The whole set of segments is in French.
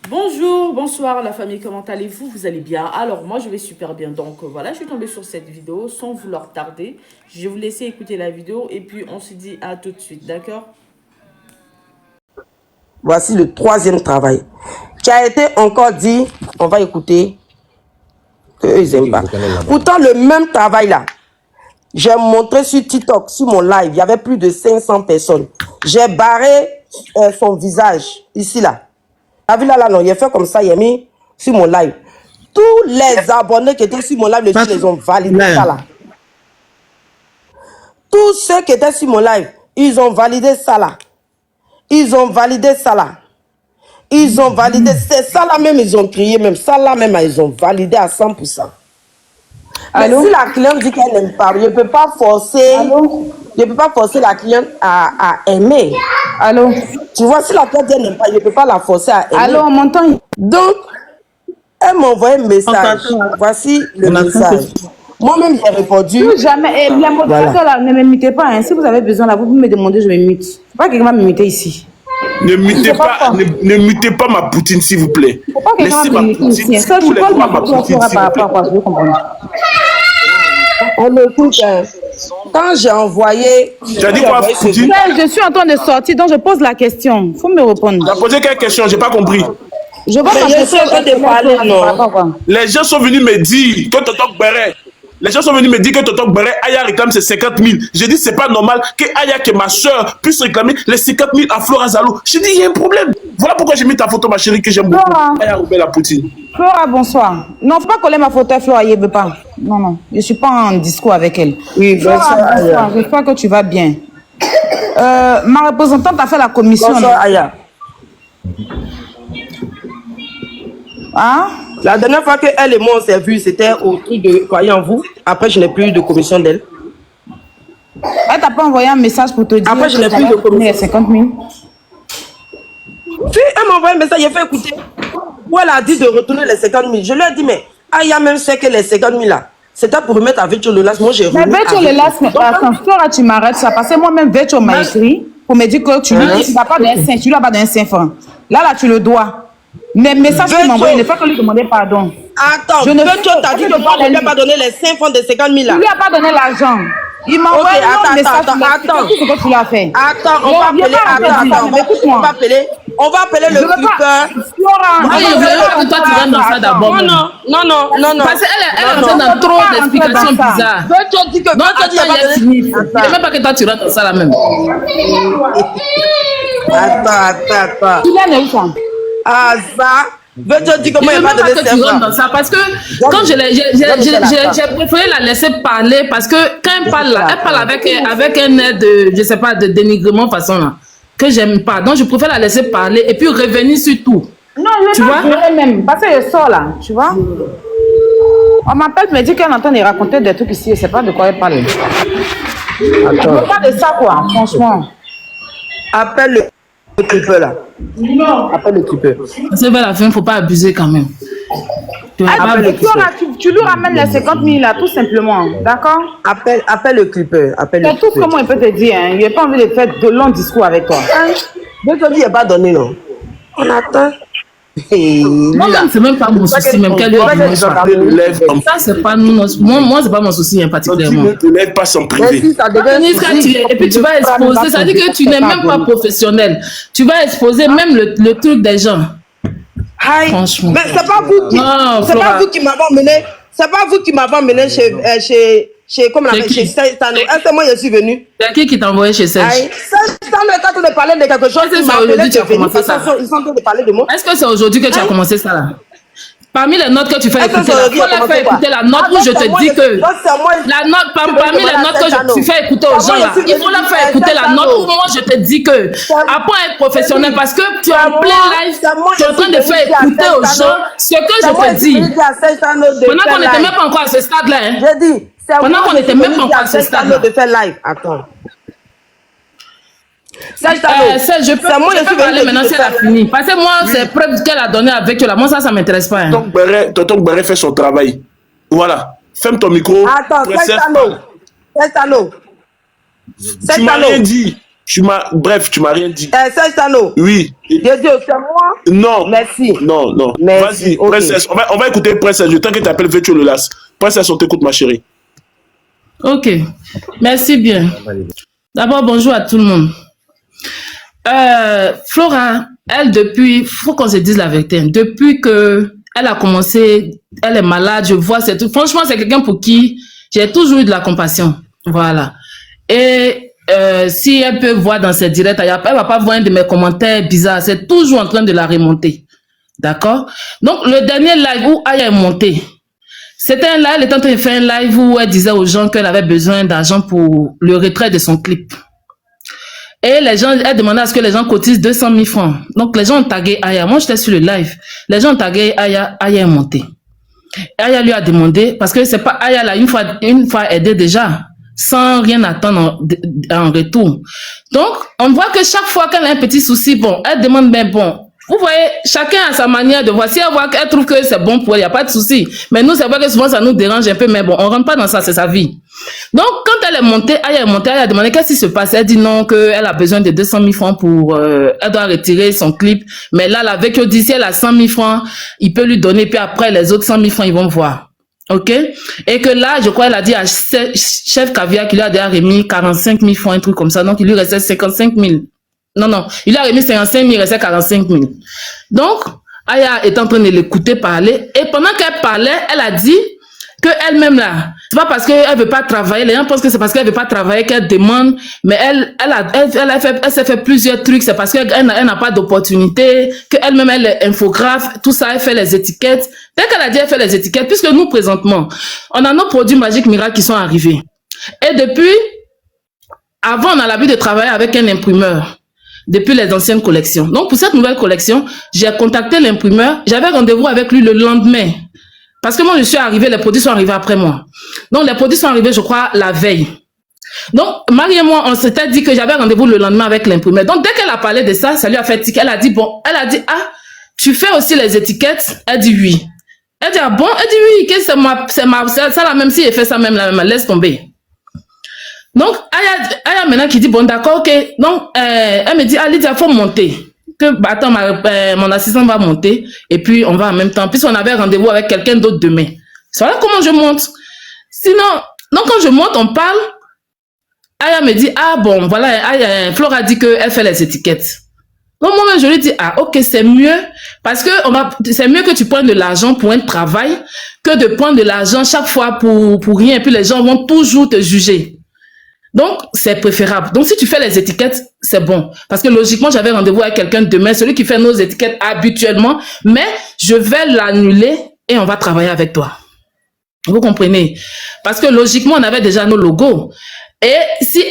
Bonjour, bonsoir la famille, comment allez-vous? Vous allez bien? Alors moi je vais super bien, donc voilà, je suis tombée sur cette vidéo sans vouloir tarder. Je vais vous laisser écouter la vidéo et puis on se dit à tout de suite, d'accord? Voici le troisième travail qui a été encore dit, on va écouter, qu'eux ils n'aiment pas. Pourtant le même travail là, j'ai montré sur TikTok, sur mon live, il y avait plus de 500 personnes. J'ai barré son visage, ici là. T'as vu là, non, il a fait comme ça, il a mis sur mon live. Tous les abonnés qui étaient sur mon live, ils ont validé ça là. Tous ceux qui étaient sur mon live, ils ont validé ça là. Ils ont validé ça là. Ils ont validé, c'est ça là même, ils ont crié, même ça là même, ils ont validé à 100%. Mais si la cliente dit qu'elle n'aime pas, je ne peux pas forcer, je peux pas forcer la cliente à aimer. Allô? Tu vois, si la cliente dit qu'elle n'aime pas, je ne peux pas la forcer à aimer. Allô, on m'entend? Donc, elle m'a envoyé un message. Voici le message. Moi-même, j'ai répondu. Jamais. La modérateur là, ne m'imitez pas. Hein. Si vous avez besoin là, vous me demandez, je m'imite. Faut pas que quelqu'un va m'imiter ici. Ne mutez pas ma poutine, s'il vous plaît. Faut pas que quelqu'un va m'imiter ici. Ça, tu parles ma poutine, par rapport à quoi? Je veux comprendre. On écoute. Quand j'ai envoyé... Tu as dit quoi, Poutine? Je suis en train de sortir, donc je pose la question. Il faut me répondre. Tu as posé quelle question? Je n'ai pas compris. Je vois pas je suis en train de parler, non. Les gens sont venus me dire que Tonton Beret, les gens sont venus me dire que Tonton Beret, Aya réclame ses 50 000. J'ai dit, c'est pas normal que Aya, qui est ma soeur, puisse réclamer les 50 000 à Flora Zalo. J'ai dit, il y a un problème. Voilà pourquoi j'ai mis ta photo, ma chérie, que j'aime beaucoup. Aya Roubé la Poutine. Flora, bonsoir. Non, faut pas coller ma photo à Flora, il veut pas. Non, non, je suis pas en discours avec elle. Oui, Flora, bonsoir. J'espère que tu vas bien. Ma représentante a fait la commission. Bonsoir, Aya. Hein? La dernière fois qu'elle et moi on s'est vus, c'était au truc de Croyez en vous. Après, je n'ai plus eu de commission d'elle. Elle t'a pas envoyé un message pour te dire après, je n'ai plus de commission. 50 000. Si, elle m'a envoyé un message, j'ai fait écouter. Où elle a dit de retourner les 50 000. Je lui ai dit, mais Aya même sait que les 50 000 là, c'était pour remettre à Virtual Lelas. Moi, j'ai remis. Mais Virtual Lelas, attends, Flora, tu m'arrêtes ça. Parce que moi-même, Virtual m'a écrit pour me dire que tu lui n'as pas d'un 5, tu lui as pas d'un 5 francs. Là, tu le dois. Mais message qu'il m'a envoyé, il ne faut que lui demander pardon. Attends, Virtual t'a dit que moi, je ne lui ai pas donné les 5 francs de 50 000 là. Il lui a pas donné l'argent. Il m'a envoyé un message. Attends. C'est ce que tu l'as fait. Attends, on va appeler. On va appeler le flipper. Moi, je veux que toi, tu rentres dans ça d'abord. Non. Parce qu'elle est rentrée dans trop d'explications bizarres. Virtual dit que non, toi, tu es fini. Je ne veux même pas que toi, tu rentres dans ça là même. Attends. Il est où ça? Ah, ça. Virtual dit que moi, il n'y a pas de que tu rentres dans ça parce que quand j'ai préféré la laisser parler parce que quand elle parle là, elle parle avec un air de, je sais pas, de dénigrement façon là, que j'aime pas. Donc je préfère la laisser parler et puis revenir sur tout. Non, je vais pas même parce que je sors là, tu vois. On m'appelle, me dit qu'elle est en train de raconter des trucs ici, je sais pas de quoi elle parle. Je veux pas de ça quoi, franchement. Appelle le clipper là. Appelle le clipper. C'est vers la fin, il ne faut pas abuser quand même. Tu lui ramènes les 50 000 là, tout simplement. D'accord? Appelle le clipper. C'est tout ce que moi il peut te dire. Hein. Il n'a pas envie de faire de longs discours avec toi. Donc, il n'y a pas donné, non? On attend. Moi-même, c'est même pas mon souci, même qu'elle ça, c'est pas moi, c'est pas mon souci, particulièrement. Tu ne lèves pas sans privé. Et puis tu vas exposer, ça veut dire que tu n'es même pas professionnel. Tu vas exposer même le truc des gens. Franchement. Mais c'est pas vous qui, c'est pas vous qui m'avez emmené. C'est pas vous qui m'avez emmené chez comment on appelle, chez Stano. Est-ce que moi je suis venu? C'est qui t'a envoyé chez Serge? Stano est en train de parler de quelque chose. Est-ce que c'est aujourd'hui que tu as commencé ça? Ils sont en train de parler de moi. Est-ce que c'est aujourd'hui que tu as commencé ça là? Parmi les notes que tu fais écouter, il faut leur faire écouter la note où je te dis que la note, parmi les notes que tu fais écouter aux gens là, il faut leur faire écouter la note où moi je te dis que apprends à être professionnel parce que tu es en plein live, tu es en train de faire écouter aux gens ce que je te dis. Pendant qu'on n'était même pas encore à ce stade là, hein. J'ai dit, pendant qu'on n'était même pas encore à ce stade là. De faire live, attends. Je peux parler maintenant si elle a fini. Parce que moi, c'est preuve qu'elle a donné avec toi. Moi, ça m'intéresse pas. Hein. Tonton Beret fait son travail. Voilà. Ferme ton micro. Attends, Stano. Tu m'as rien dit. Bref, tu m'as rien dit. Serge Tano. Oui. J'ai dit, c'est moi. Non. Merci. Non. Vas-y, okay. Princesse. On va écouter Princesse. Je t'inquiète, t'appelles Vétio le Las. Princesse, on t'écoute, ma chérie. Ok. Merci bien. D'abord, bonjour à tout le monde. Flora, elle, depuis, faut qu'on se dise la vérité, depuis que elle a commencé, elle est malade, je vois, c'est tout. Franchement, c'est quelqu'un pour qui j'ai toujours eu de la compassion. Voilà. Et si elle peut voir dans ses directs, elle va pas voir un de mes commentaires bizarres, c'est toujours en train de la remonter. D'accord? Donc, le dernier live où Aya est montée, c'était un live, elle était en train de faire un live où elle disait aux gens qu'elle avait besoin d'argent pour le retrait de son clip. Et les gens, elle demandait à ce que les gens cotisent 200 000 francs. Donc, les gens ont tagué Aya. Moi, j'étais sur le live. Les gens ont tagué Aya. Aya est montée. Aya lui a demandé, parce que c'est pas Aya là, une fois aidé déjà, sans rien attendre en retour. Donc, on voit que chaque fois qu'elle a un petit souci, bon, elle demande, mais bon, vous voyez, chacun a sa manière de voir. Si elle trouve que c'est bon pour elle, il n'y a pas de souci. Mais nous, c'est vrai que souvent, ça nous dérange un peu, mais bon, on rentre pas dans ça, c'est sa vie. Donc, quand elle est montée, elle a demandé qu'est-ce qui se passe. Elle dit non, qu'elle a besoin de 200 000 francs pour, elle doit retirer son clip. Mais là, la Vétio dit, si elle a 100 000 francs, il peut lui donner, puis après, les autres 100 000 francs, ils vont voir. OK? Et que là, je crois, elle a dit à Chef Caviar qu'il lui a déjà remis 45 000 francs, un truc comme ça. Donc, il lui restait 55 000. Non, il a remis 55 000, il restait 45 000. Donc, Aya est en train de l'écouter parler. Et pendant qu'elle parlait, elle a dit que elle-même là, c'est pas parce qu'elle veut pas travailler, les gens pensent que c'est parce qu'elle veut pas travailler qu'elle demande, mais elle s'est fait plusieurs trucs, c'est parce qu'elle n'a pas d'opportunité, qu'elle-même elle est infographe, tout ça, elle fait les étiquettes. Dès qu'elle a dit elle fait les étiquettes, puisque nous présentement, on a nos produits magiques miracles qui sont arrivés. Et depuis, avant on a l'habitude de travailler avec un imprimeur. Depuis les anciennes collections. Donc, pour cette nouvelle collection, j'ai contacté l'imprimeur. J'avais rendez-vous avec lui le lendemain. Parce que moi, je suis arrivée, les produits sont arrivés après moi. Donc, les produits sont arrivés, je crois, la veille. Donc, Marie et moi, on s'était dit que j'avais rendez-vous le lendemain avec l'imprimeur. Donc, dès qu'elle a parlé de ça, ça lui a fait tic. Elle a dit, ah, tu fais aussi les étiquettes? Elle dit oui. Elle dit, ah bon? Elle dit oui, que c'est ça la même, si elle fait ça même, laisse tomber. Donc, Aya maintenant qui dit, bon, d'accord, ok. Donc, elle me dit, ah, Lydia, faut monter. Attends, mon assistant va monter. Et puis, on va en même temps. Puisqu'on avait rendez-vous avec quelqu'un d'autre demain. Voilà comment je monte. Sinon, donc, quand je monte, on parle. Aya me dit, ah, bon, voilà, Flora dit qu'elle fait les étiquettes. Donc, moi-même, je lui dis, ah, ok, c'est mieux. Parce que c'est mieux que tu prennes de l'argent pour un travail que de prendre de l'argent chaque fois pour rien. Et puis, les gens vont toujours te juger. Donc, c'est préférable. Donc, si tu fais les étiquettes, c'est bon. Parce que logiquement, j'avais rendez-vous avec quelqu'un demain, celui qui fait nos étiquettes habituellement, mais je vais l'annuler et on va travailler avec toi. Vous comprenez? Parce que logiquement, on avait déjà nos logos. Et si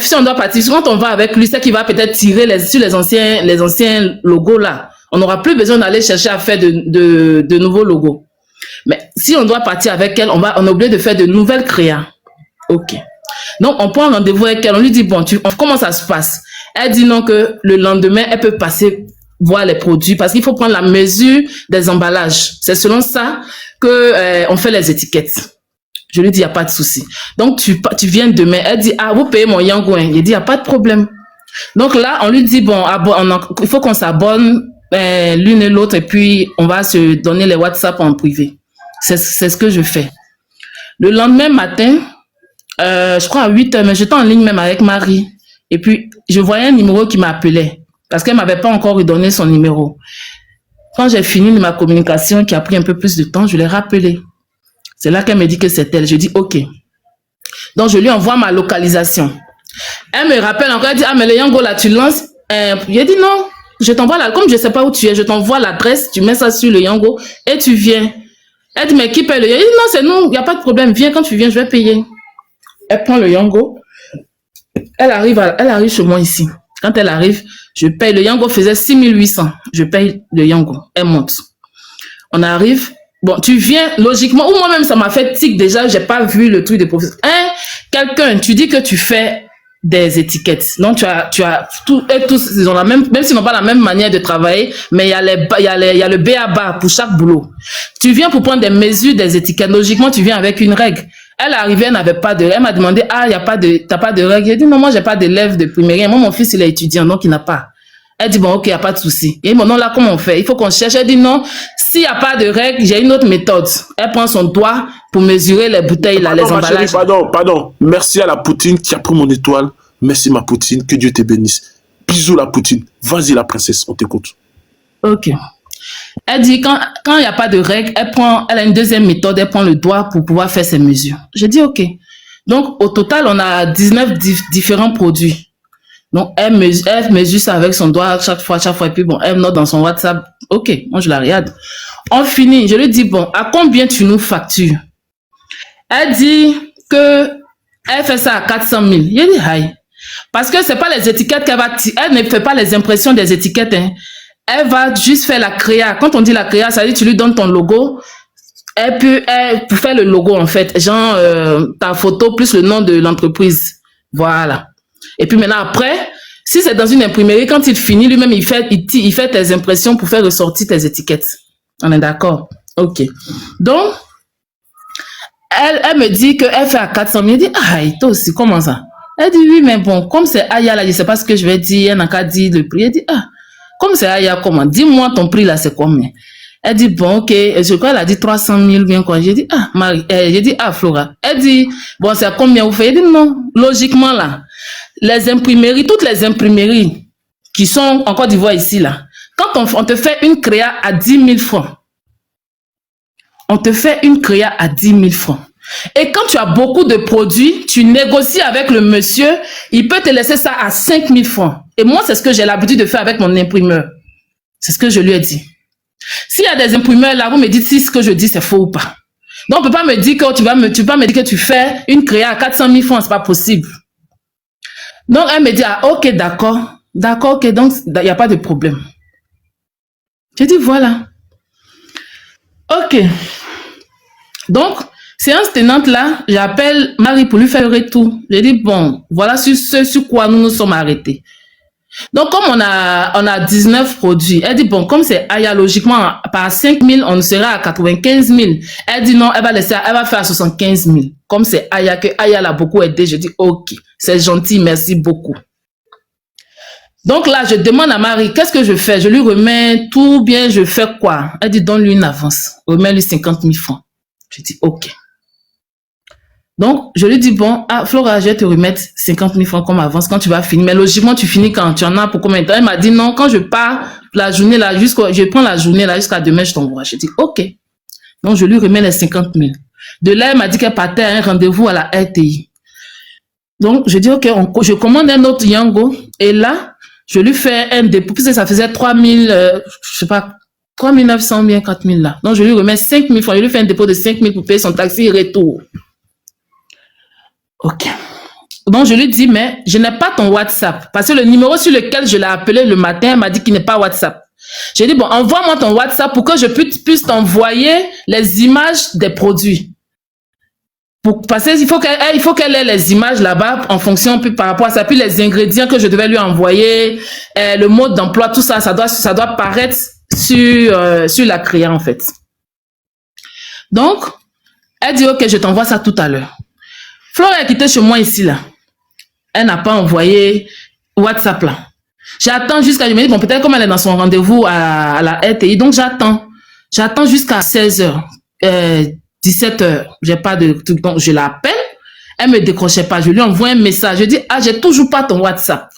si on doit partir, quand on va avec lui, c'est qu'il va peut-être tirer sur les anciens logos là. On n'aura plus besoin d'aller chercher à faire de nouveaux logos. Mais si on doit partir avec elle, on est obligé de faire de nouvelles créas. Ok. Donc, on prend rendez-vous avec elle, on lui dit, bon, comment ça se passe? Elle dit non, que le lendemain, elle peut passer voir les produits parce qu'il faut prendre la mesure des emballages. C'est selon ça que on fait les étiquettes. Je lui dis, il n'y a pas de souci. Donc, tu viens demain. Elle dit, ah, vous payez mon Yango. Il dit, il n'y a pas de problème. Donc là, on lui dit, bon, il faut qu'on s'abonne l'une et l'autre et puis on va se donner les WhatsApp en privé. C'est ce que je fais. Le lendemain matin, je crois à 8h, mais j'étais en ligne même avec Marie. Et puis, je voyais un numéro qui m'appelait. Parce qu'elle ne m'avait pas encore redonné son numéro. Quand j'ai fini ma communication, qui a pris un peu plus de temps, je l'ai rappelé. C'est là qu'elle me dit que c'est elle. Je dis, ok. Donc, je lui envoie ma localisation. Elle me rappelle encore, elle dit, ah, mais le Yango, là, tu lances. J'ai dit, non, je t'envoie là. Comme je ne sais pas où tu es, je t'envoie l'adresse, tu mets ça sur le Yango et tu viens. Elle dit, mais qui paye le Yango? Je dis, non, c'est nous, il n'y a pas de problème. Viens, quand tu viens, je vais payer. Elle prend le Yango. Elle arrive chez moi ici. Quand elle arrive, je paye. Le Yango faisait 6 800. Je paye le Yango. Elle monte. On arrive. Bon, tu viens, logiquement, ou moi-même, ça m'a fait tic déjà. J'ai pas vu le truc de professeur. Quelqu'un, tu dis que tu fais des étiquettes. Donc, tu as tout, et tous, ils ont la même s'ils n'ont pas la même manière de travailler, mais il y a le B.A.B.A. pour chaque boulot. Tu viens pour prendre des mesures des étiquettes. Logiquement, tu viens avec une règle. Elle est arrivée, elle n'avait pas de, elle m'a demandé, t'as pas de règle. J'ai dit, non, moi, j'ai pas d'élève de primaire. Moi, mon fils, il est étudiant, donc il n'a pas. Elle dit, bon, ok, il n'y a pas de souci. Et bon, non, là, comment on fait? Il faut qu'on cherche. Elle dit, non, s'il n'y a pas de règle, j'ai une autre méthode. Elle prend son doigt pour mesurer les bouteilles, là, les emballages. Pardon. Merci à la Poutine qui a pris mon étoile. Merci, ma Poutine. Que Dieu te bénisse. Bisous, la Poutine. Vas-y, la princesse, on t'écoute. Ok. Elle dit, quand il n'y a pas de règle, elle a une deuxième méthode, elle prend le doigt pour pouvoir faire ses mesures. J'ai dit, ok. Donc, au total, on a 19 différents produits. Donc, elle mesure ça avec son doigt chaque fois, et puis bon, elle note dans son WhatsApp. Ok, moi je la regarde. On finit, je lui dis, bon, à combien tu nous factures? Elle dit que elle fait ça à 400 000. Je dis, aïe. Parce que c'est pas les étiquettes qu'elle va tirer. Elle ne fait pas les impressions des étiquettes. Hein. Elle va juste faire la créa. Quand on dit la créa, ça veut dire que tu lui donnes ton logo. Elle peut faire le logo en fait. Genre ta photo plus le nom de l'entreprise. Voilà. Et puis maintenant après, si c'est dans une imprimerie, quand il finit, lui-même il fait tes impressions pour faire ressortir tes étiquettes. On est d'accord? Ok. Donc, elle me dit qu'elle fait à 400 000. Je dis, ah, toi aussi, comment ça? Elle dit, oui, mais bon, comme c'est Aya là, je sais pas ce que je vais dire. Elle n'a qu'à dire le prix. Elle dit, ah, comme c'est Aya, comment? Dis-moi ton prix là, c'est combien? Elle dit, bon, ok. Je crois qu'elle a dit 300 000 bien quoi. J'ai dit, ah, Marie, j'ai dit, ah, Flora. Elle dit, bon, c'est combien vous faites? Elle dit, non, logiquement là, les imprimeries, toutes les imprimeries qui sont en Côte d'Ivoire ici là, quand on te fait une créa à 10 000 francs, on te fait une créa à 10 000 francs. Et quand tu as beaucoup de produits, tu négocies avec le monsieur, il peut te laisser ça à 5 000 francs. Et moi, c'est ce que j'ai l'habitude de faire avec mon imprimeur. C'est ce que je lui ai dit. S'il y a des imprimeurs là, vous me dites si ce que je dis c'est faux ou pas. Donc, on ne peut pas me dire que tu vas me dire que tu fais une créa à 400 000 francs, c'est pas possible. Donc, elle me dit, ah, ok, d'accord, ok, donc, il n'y a pas de problème. J'ai dit, voilà. Ok. Donc, séance tenante là, j'appelle Marie pour lui faire le retour. J'ai dit, bon, voilà sur quoi nous nous sommes arrêtés. Donc, comme on a 19 produits, elle dit, bon, comme c'est Aya, logiquement, par 5 000, on sera à 95 000. Elle dit, non, elle va faire à 75 000. Comme c'est Aya, que Aya l'a beaucoup aidé, je dis, ok, c'est gentil, merci beaucoup. Donc là, je demande à Marie, qu'est-ce que je fais? Je lui remets tout bien, je fais quoi? Elle dit, donne-lui une avance. Remets-lui 50 000 francs. Je dis, ok. Donc, je lui dis, bon, ah, Flora, je vais te remettre 50 000 francs comme avance quand tu vas finir. Mais logiquement, tu finis quand? Tu en as pour combien de temps? Elle m'a dit, non, quand je pars la journée là, je prends la journée là jusqu'à demain, je t'envoie. Je dis, ok. Donc, je lui remets les 50 000. De là, elle m'a dit qu'elle partait à un rendez-vous à la RTI. Donc, je dis, ok, je commande un autre Yango. Et là, je lui fais un dépôt, puisque ça faisait 3 000, je sais pas, 3 900 bien 4 000 là. Donc, je lui remets 5 000 francs. Je lui fais un dépôt de 5 000 pour payer son taxi retour. Ok. Donc, je lui dis, mais je n'ai pas ton WhatsApp. Parce que le numéro sur lequel je l'ai appelé le matin, elle m'a dit qu'il n'est pas WhatsApp. J'ai dit, bon, envoie-moi ton WhatsApp pour que je puisse t'envoyer les images des produits. Parce qu'il faut qu'elle ait les images là-bas en fonction, puis par rapport à ça, puis les ingrédients que je devais lui envoyer, le mode d'emploi, tout ça, ça doit paraître sur la créa, en fait. Donc, elle dit, ok, je t'envoie ça tout à l'heure. Flora est quittée chez moi ici, là. Elle n'a pas envoyé WhatsApp, là. J'attends jusqu'à... Je me dis, bon, peut-être comme elle est dans son rendez-vous à la RTI, donc j'attends. J'attends jusqu'à 16h, 17h. J'ai pas de truc, donc je l'appelle. Elle me décrochait pas. Je lui envoie un message. Je dis, ah, j'ai toujours pas ton WhatsApp.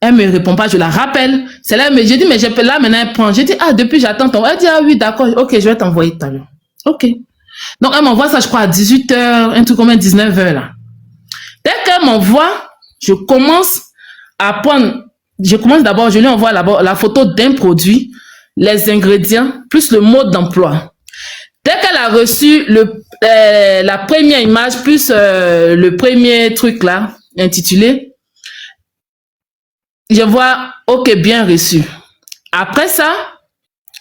Elle me répond pas, je la rappelle. C'est là, j'ai dit, mais là, maintenant, elle prend. J'ai dit, ah, depuis, j'attends ton... Elle dit, ah oui, d'accord, ok, je vais t'envoyer tout à l'heure. Ok. Donc, elle m'envoie ça, je crois, à 18h, un truc comme 19h, là. Dès qu'elle m'envoie, je commence d'abord, je lui envoie la photo d'un produit, les ingrédients, plus le mode d'emploi. Dès qu'elle a reçu la première image, plus le premier truc, là, intitulé, je vois, ok, bien reçu. Après ça,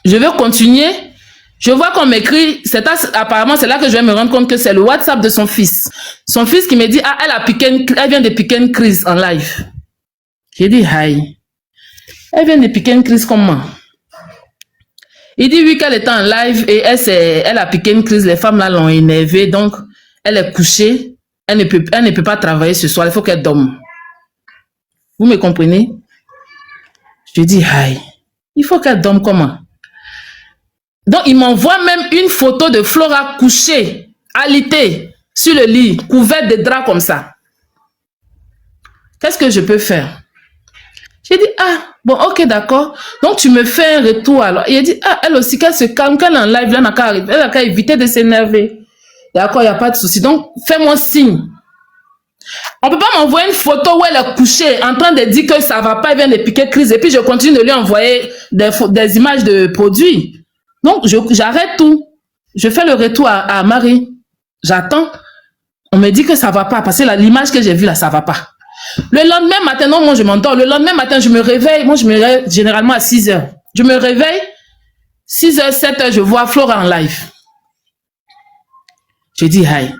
je vais continuer Je vois qu'on m'écrit, apparemment c'est là que je vais me rendre compte que c'est le WhatsApp de son fils. Son fils qui me dit, ah, elle vient de piquer une crise en live. J'ai dit, aïe. Elle vient de piquer une crise comment? Il dit, oui, qu'elle était en live et elle a piqué une crise, les femmes là l'ont énervée, donc elle est couchée, elle ne peut pas travailler ce soir, il faut qu'elle dorme. Vous me comprenez? Je dis, aïe, il faut qu'elle dorme comment? Donc, il m'envoie même une photo de Flora couchée, alitée, sur le lit, couverte de draps comme ça. Qu'est-ce que je peux faire? J'ai dit, ah, bon, ok, d'accord. Donc, tu me fais un retour alors. Il a dit, ah, elle aussi, qu'elle se calme, qu'elle est en live, là, elle n'a qu'à éviter de s'énerver. D'accord, il n'y a pas de souci. Donc, fais-moi signe. On ne peut pas m'envoyer une photo où elle est couchée, en train de dire que ça ne va pas, elle vient de piquer crise, et puis je continue de lui envoyer des images de produits. Donc, j'arrête tout. Je fais le retour à Marie. J'attends. On me dit que ça ne va pas, parce que l'image que j'ai vue là, ça ne va pas. Le lendemain matin, non, moi je m'endors. Le lendemain matin, je me réveille. Moi, je me réveille généralement à 6 h. Je me réveille, 6 h, 7 h, je vois Flora en live. Je dis, aïe.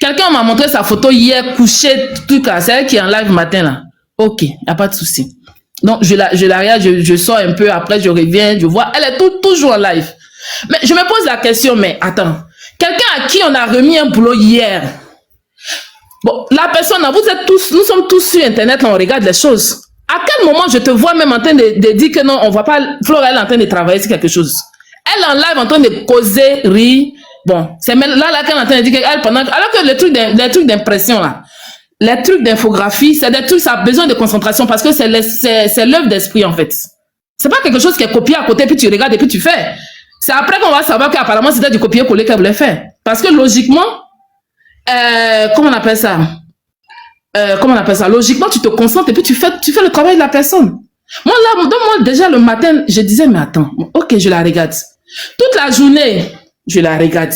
Quelqu'un m'a montré sa photo hier, couchée, tout cas. C'est elle qui est en live matin là. Ok, il n'y a pas de souci. Donc, je la regarde, je sors un peu, après je reviens, je vois, elle est toujours en live. Mais je me pose la question, mais attends, quelqu'un à qui on a remis un boulot hier, bon, la personne, nous sommes tous sur Internet, là, on regarde les choses. À quel moment je te vois même en train de dire que non, on voit pas, Flora, elle est en train de travailler sur quelque chose. Elle est en live en train de causer, rire. Bon, c'est même là qu'elle est en train de dire qu'elle pendant, alors que les trucs d'impression là, les trucs d'infographie, c'est des trucs, ça a besoin de concentration parce que c'est l'œuvre d'esprit en fait. C'est pas quelque chose qui est copié à côté puis tu regardes et puis tu fais. C'est après qu'on va savoir qu'apparemment c'était du copier-coller qu'elle voulait faire. Parce que logiquement, comment on appelle ça? Logiquement, tu te concentres et puis tu fais le travail de la personne. Moi déjà le matin, je disais mais attends, ok, je la regarde. Toute la journée, je la regarde.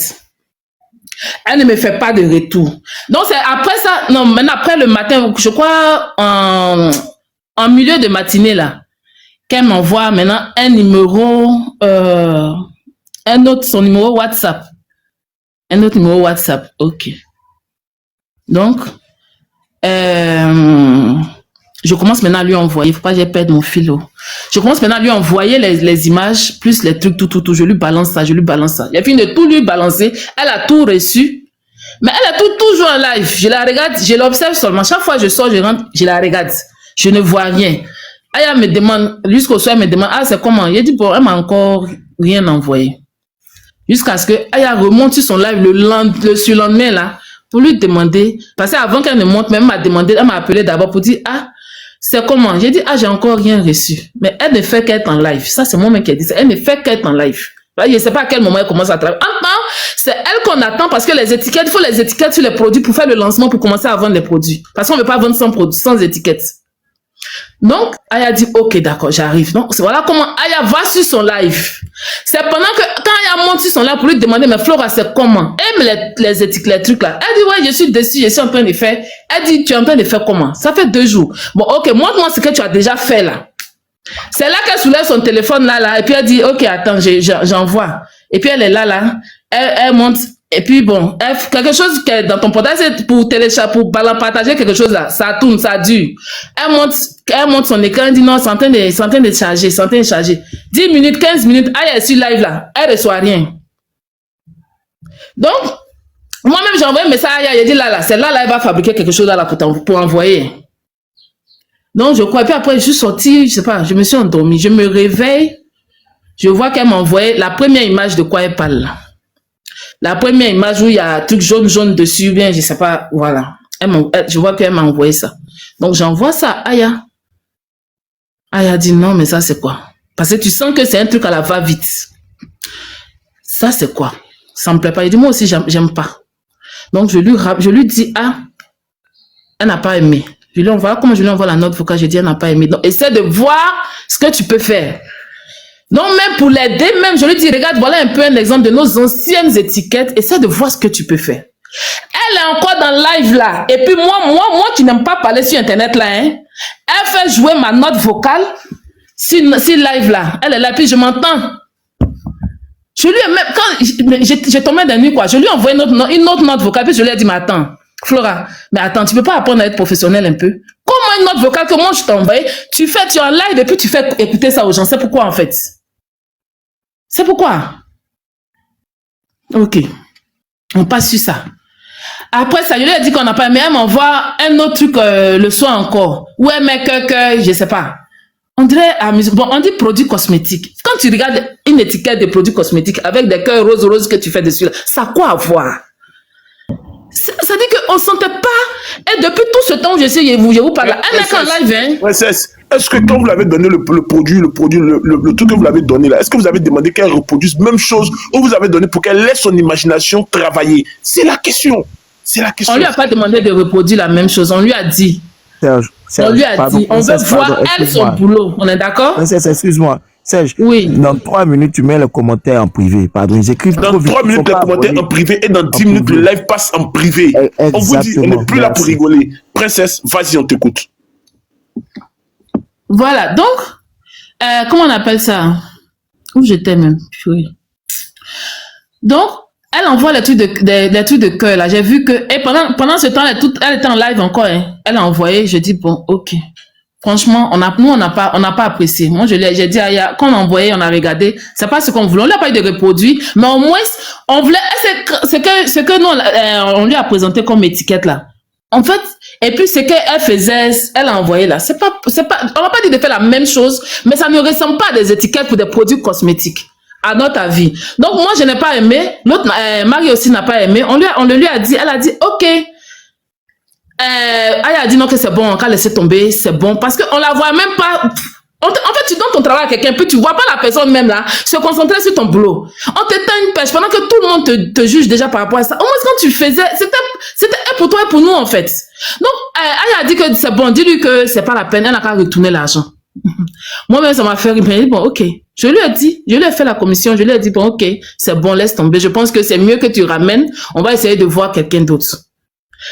Elle ne me fait pas de retour. Donc c'est après ça, non, maintenant après le matin, je crois en milieu de matinée là, qu'elle m'envoie maintenant un numéro, son numéro WhatsApp. Un autre numéro WhatsApp, ok. Donc, je commence maintenant à lui envoyer, il ne faut pas que je perde mon fil. Je commence maintenant à lui envoyer les images, plus les trucs, tout. Je lui balance ça. J'ai fini de tout lui balancer. Elle a tout reçu. Mais elle est toujours en live. Je la regarde, je l'observe seulement. Chaque fois que je sors, je rentre, je la regarde. Je ne vois rien. Aya me demande, jusqu'au soir, elle me demande, ah, c'est comment? Il dit, bon, elle m'a encore rien envoyé. Jusqu'à ce que Aya remonte sur son live le surlendemain, là, pour lui demander, parce qu'avant qu'elle ne monte, même elle m'a appelé d'abord pour dire, ah, c'est comment? J'ai dit, ah, j'ai encore rien reçu. Mais elle ne fait qu'être en live. Ça, c'est moi-même qui ai dit ça. Elle ne fait qu'être en live. Je ne sais pas à quel moment elle commence à travailler. Enfin, c'est elle qu'on attend parce que les étiquettes, il faut les étiquettes sur les produits pour faire le lancement, pour commencer à vendre les produits. Parce qu'on ne veut pas vendre sans étiquette. Donc, Aya dit, ok, d'accord, j'arrive. Donc, voilà comment Aya va sur son live. C'est pendant que, quand Aya monte sur son live pour lui demander, mais Flora, c'est comment? Aime les étiquettes, les trucs là. Elle dit, ouais, je suis dessus, je suis en train de faire. Elle dit, tu es en train de faire comment? Ça fait 2 jours. Bon, ok, montre-moi ce que tu as déjà fait là. C'est là qu'elle soulève son téléphone là, et puis elle dit, ok, attends, j'envoie. Et puis elle est là, elle monte, et puis bon, quelque chose qui est dans ton portail, c'est pour partager quelque chose là, ça tourne, ça dure. Elle monte son écran, elle dit non, c'est en train de charger, 10 minutes, 15 minutes, elle est sur live là, elle reçoit rien. Donc, moi-même j'ai envoyé un message à elle dit là, c'est là, elle va fabriquer quelque chose là pour envoyer. Donc, je crois, puis après, je suis sortie, je sais pas, je me suis endormie. Je me réveille, je vois qu'elle m'a envoyé la première image de quoi elle parle là. La première image où il y a un truc jaune dessus, bien, je sais pas, voilà. Je vois qu'elle m'a envoyé ça. Donc, j'envoie ça à Aya. Aya dit non, mais ça, c'est quoi? Parce que tu sens que c'est un truc à la va-vite. Ça, c'est quoi? Ça me plaît pas. Il dit, moi aussi, j'aime pas. Donc, je lui dis, ah, elle n'a pas aimé. Je lui envoie, comment je lui envoie la note vocale, je dis, elle n'a pas aimé. Donc, essaie de voir ce que tu peux faire. Donc, même pour l'aider, même, je lui dis, regarde, voilà un peu un exemple de nos anciennes étiquettes. Essaie de voir ce que tu peux faire. Elle est encore dans le live là. Et puis, moi qui n'aime pas parler sur Internet là, hein, elle fait jouer ma note vocale sur live là. Elle est là, puis je m'entends. Je lui ai même, quand j'ai tombé de nuit, quoi, je lui ai envoyé une autre note vocale, puis je lui ai dit, mais attends, Flora, mais attends, tu peux pas apprendre à être professionnel un peu? Comment une note vocale que moi je t'ai envoyée, tu es en live et puis tu fais écouter ça aux gens? C'est pourquoi, en fait? C'est pourquoi? Ok. On passe sur ça. Après ça, je lui ai dit qu'on n'a pas aimé, elle m'envoie un autre truc le soir encore. Ouais, mais je sais pas. On dirait bon, on dit produits cosmétiques. Quand tu regardes une étiquette de produits cosmétiques avec des cœurs roses que tu fais dessus, là, ça a quoi à voir? Ça dit qu'on ne sentait pas. Et depuis tout ce temps, je vous parle. Elle n'est qu'en live, hein. Ouais, est-ce que quand vous l'avez donné le truc que vous l'avez donné là, est-ce que vous avez demandé qu'elle reproduise même chose ou vous avez donné pour qu'elle laisse son imagination travailler? C'est la question. C'est la question. On lui a pas demandé de reproduire la même chose. On lui a dit. Serge, on lui a dit, on veut voir elle son boulot. On est d'accord? Excuse-moi. Serge, oui. Dans 3 minutes, tu mets le commentaire en privé. Pardon, j'écris dans 3 minutes, le commentaire en privé et dans 10 minutes, le live passe en privé. Exactement. On vous dit, on n'est plus là pour rigoler. Princesse, vas-y, on t'écoute. Voilà, donc, comment on appelle ça? Où j'étais même? Oui. Donc, elle envoie les trucs de cœur, là. J'ai vu que, et pendant ce temps, elle était en live encore, hein. Elle a envoyé, je dis, bon, ok. Franchement, nous, on n'a pas apprécié. Moi, j'ai dit à Aya, quand on a envoyé, on a regardé, c'est pas ce qu'on voulait. On n'a pas eu de reproduit, mais au moins, on voulait, ce que nous, on lui a présenté comme étiquette, là. En fait, et puis, ce qu'elle faisait, elle a envoyé, là. On va pas dire de faire la même chose, mais ça ne ressemble pas à des étiquettes pour des produits cosmétiques. À notre avis. Donc, moi, je n'ai pas aimé. L'autre, Marie aussi n'a pas aimé. On le lui a dit, elle a dit, ok. Elle a dit non que c'est bon, on va laisser tomber, c'est bon. Parce qu'on la voit même pas. En fait, tu donnes ton travail à quelqu'un, puis tu vois pas la personne même là, se concentrer sur ton boulot. On t'éteint une pêche pendant que tout le monde te juge déjà par rapport à ça. Au moins, quand tu faisais, c'était pour toi et pour nous, en fait. Donc, elle a dit que c'est bon, dis-lui que c'est pas la peine, elle n'a qu'à retourner l'argent. Moi-même, ça m'a fait rire. Bon, ok. Je lui ai dit, je lui ai fait la commission, je lui ai dit, bon, ok, c'est bon, laisse tomber. Je pense que c'est mieux que tu ramènes. On va essayer de voir quelqu'un d'autre.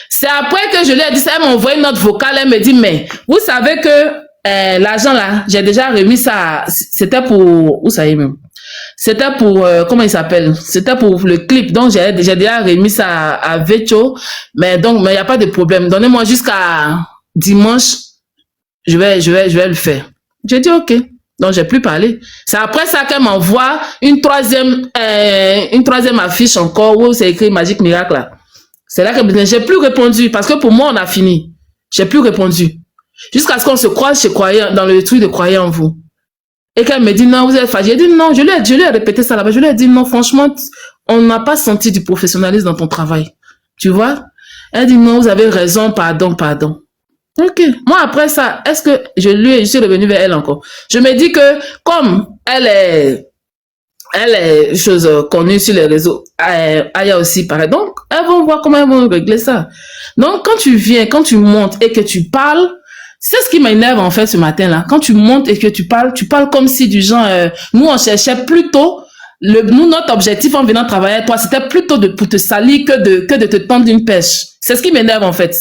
C'est après que je lui ai dit ça, elle m'a envoyé une note vocale, elle me dit, mais vous savez que l'argent là, j'ai déjà remis ça, c'était pour, où ça y est même? C'était pour, comment il s'appelle? C'était pour le clip, donc j'ai déjà remis ça à Vecho, mais il n'y a pas de problème. Donnez-moi jusqu'à dimanche, je vais le faire. J'ai dit ok. Donc j'ai plus parlé. C'est après ça qu'elle m'envoie une troisième affiche encore où c'est écrit Magique Miracle là. C'est là que j'ai plus répondu parce que pour moi on a fini. J'ai plus répondu. Jusqu'à ce qu'on se croise dans le truc de croyer en vous. Et qu'elle me dit non, vous êtes fâché. J'ai dit non, je lui ai répété ça là-bas. Je lui ai dit non, franchement, on n'a pas senti du professionnalisme dans ton travail. Tu vois? Elle dit non, vous avez raison, pardon. Ok. Moi, après ça, est-ce que je suis revenue vers elle encore? Je me dis que, comme elle est chose connue sur les réseaux, Aya aussi pareil. Donc, elles vont voir comment elles vont régler ça. Donc, quand tu viens, quand tu montes et que tu parles, c'est ce qui m'énerve en fait ce matin-là. Quand tu montes et que tu parles comme si du genre, nous on cherchait plutôt, notre objectif en venant travailler avec toi, c'était plutôt pour te salir que de te tendre une pêche. C'est ce qui m'énerve en fait.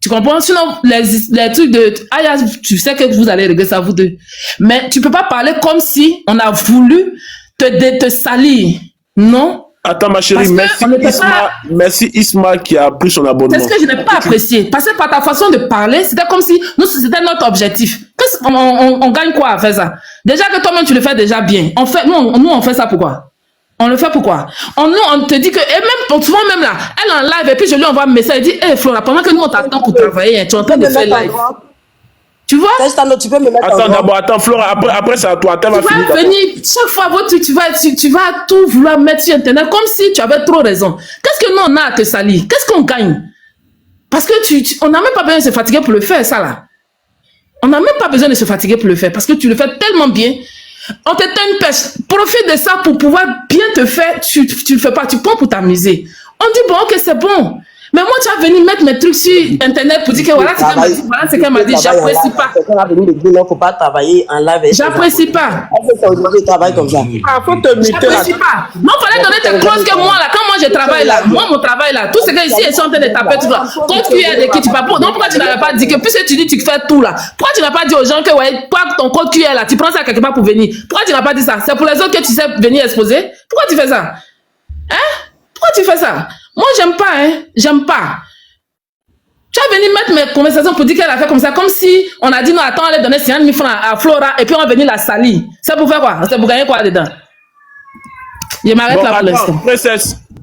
Tu comprends? Sinon, les trucs de... Ah, tu sais que vous allez régler ça, vous deux. Mais tu peux pas parler comme si on a voulu te salir. Non? Attends, ma chérie, merci Isma qui a pris son abonnement. C'est ce que je n'ai pas apprécié. Parce que par ta façon de parler, c'était comme si c'était notre objectif. On gagne quoi à faire ça? Déjà que toi-même, tu le fais déjà bien. Nous, on fait ça pourquoi? On le fait pourquoi? On te dit que, et même, souvent même là, elle est en live et puis je lui envoie un message, elle dit, hey Flora, pendant que nous on t'attend pour travailler, tu es en train de faire live. Tu vois? Tu peux me mettre attends d'abord, attends Flora, après c'est à toi, tu vas venir, chaque fois, tu vas tout vouloir mettre sur internet comme si tu avais trop raison. Qu'est-ce que nous on a à te salir? Qu'est-ce qu'on gagne? Parce que on n'a même pas besoin de se fatiguer pour le faire, ça là. On n'a même pas besoin de se fatiguer pour le faire parce que tu le fais tellement bien. On t'éteint une pêche. Profite de ça pour pouvoir bien te faire. Tu le fais pas, tu prends pour t'amuser. On dit bon, ok, c'est bon. Mais moi, tu vas venir mettre mes trucs sur Internet pour dire que voilà ce qu'elle m'a dit. J'apprécie pas. Quelqu'un va venir me dire non, il ne faut pas travailler en live. J'apprécie pas. Aujourd'hui, je travaille comme ça. Faut te muter là. J'apprécie pas. Non, il fallait donner tes clauses que moi, là, quand moi je travaille là, moi, mon travail là, tout ce que ici, ils sont en train de taper tout là. Quand tu es de qui tu parles, non, pourquoi tu n'avais pas dit que, puisque tu dis tu fais tout là, pourquoi tu n'as pas dit aux gens que, ouais, toi, ton code QR là, tu prends ça quelque part pour venir. Pourquoi tu n'as pas dit ça? C'est pour les autres que tu sais venir exposer? Pourquoi tu fais ça? Hein? Pourquoi tu fais ça? Moi, j'aime pas, hein. J'aime pas. Tu vas venir mettre mes conversations pour dire qu'elle a fait comme ça, comme si on a dit non, attends, on allait donner 50 000 francs à Flora et puis on va venir la salir. C'est pour faire quoi? C'est pour gagner quoi dedans? Je m'arrête là pour l'instant.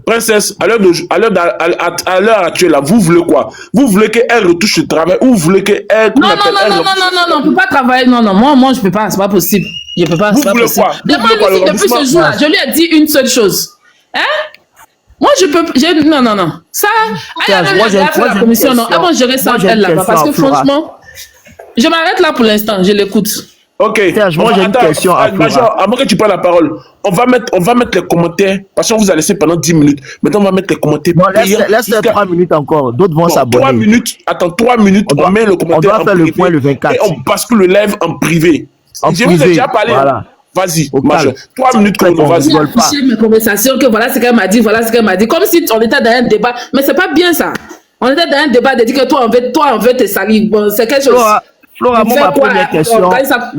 Princesse, à l'heure actuelle, là, vous voulez quoi? Vous voulez qu'elle retouche le travail ou vous voulez qu'elle... Non, on peut pas travailler. Non, moi, je peux pas, c'est pas possible. Je peux pas, c'est pas possible. Demande-lui depuis ce jour-là, je lui ai dit une seule chose. Hein? Moi, je peux... Non. Ça, moi, j'ai fait la commission, non. Avant, gérer ça, elle, là-bas. Parce que franchement, je m'arrête là pour l'instant, je l'écoute. Ok. Serge, moi, j'ai une question à Major, avant que tu prennes la parole, on va mettre les commentaires, parce qu'on vous a laissé pendant 10 minutes. Maintenant, on va mettre les commentaires. Bon, laisse 3 minutes encore. D'autres vont s'abonner. 3 minutes, attends, 3 minutes, on met le commentaire. On doit faire le point le 24. Et on bascule le live en privé. Je vous ai déjà parlé. Voilà. Vas-y, Major. 3 minutes qu'on va vas-y. Mes conversations, que voilà ce qu'elle m'a dit, voilà ce qu'elle m'a dit. Comme si on était dans un débat. Mais c'est pas bien ça. On était dans un débat de dire que toi, on veut te salir. Bon, c'est quelque chose. Flora, moi, ma première question. Flora,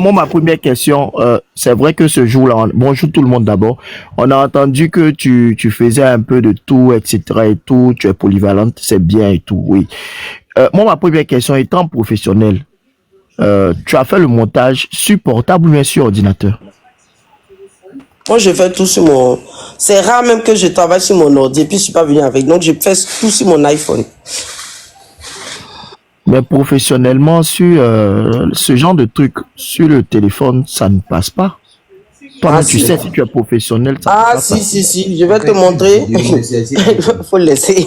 moi, ma première question, c'est vrai que ce jour-là, bonjour tout le monde d'abord, on a entendu que tu faisais un peu de tout, etc. et tout, tu es polyvalente, c'est bien et tout, oui. Moi, ma première question, étant professionnel, tu as fait le montage sur portable ou bien sur ordinateur? Moi, je fais tout sur mon... C'est rare même que je travaille sur mon ordi et puis je suis pas venu avec. Donc, je fais tout sur mon iPhone. Mais professionnellement, sur ce genre de truc, sur le téléphone, ça ne passe pas. Toi, tu sais, si tu es professionnel, ça ne passe pas. Si, je vais te montrer. Il faut le laisser.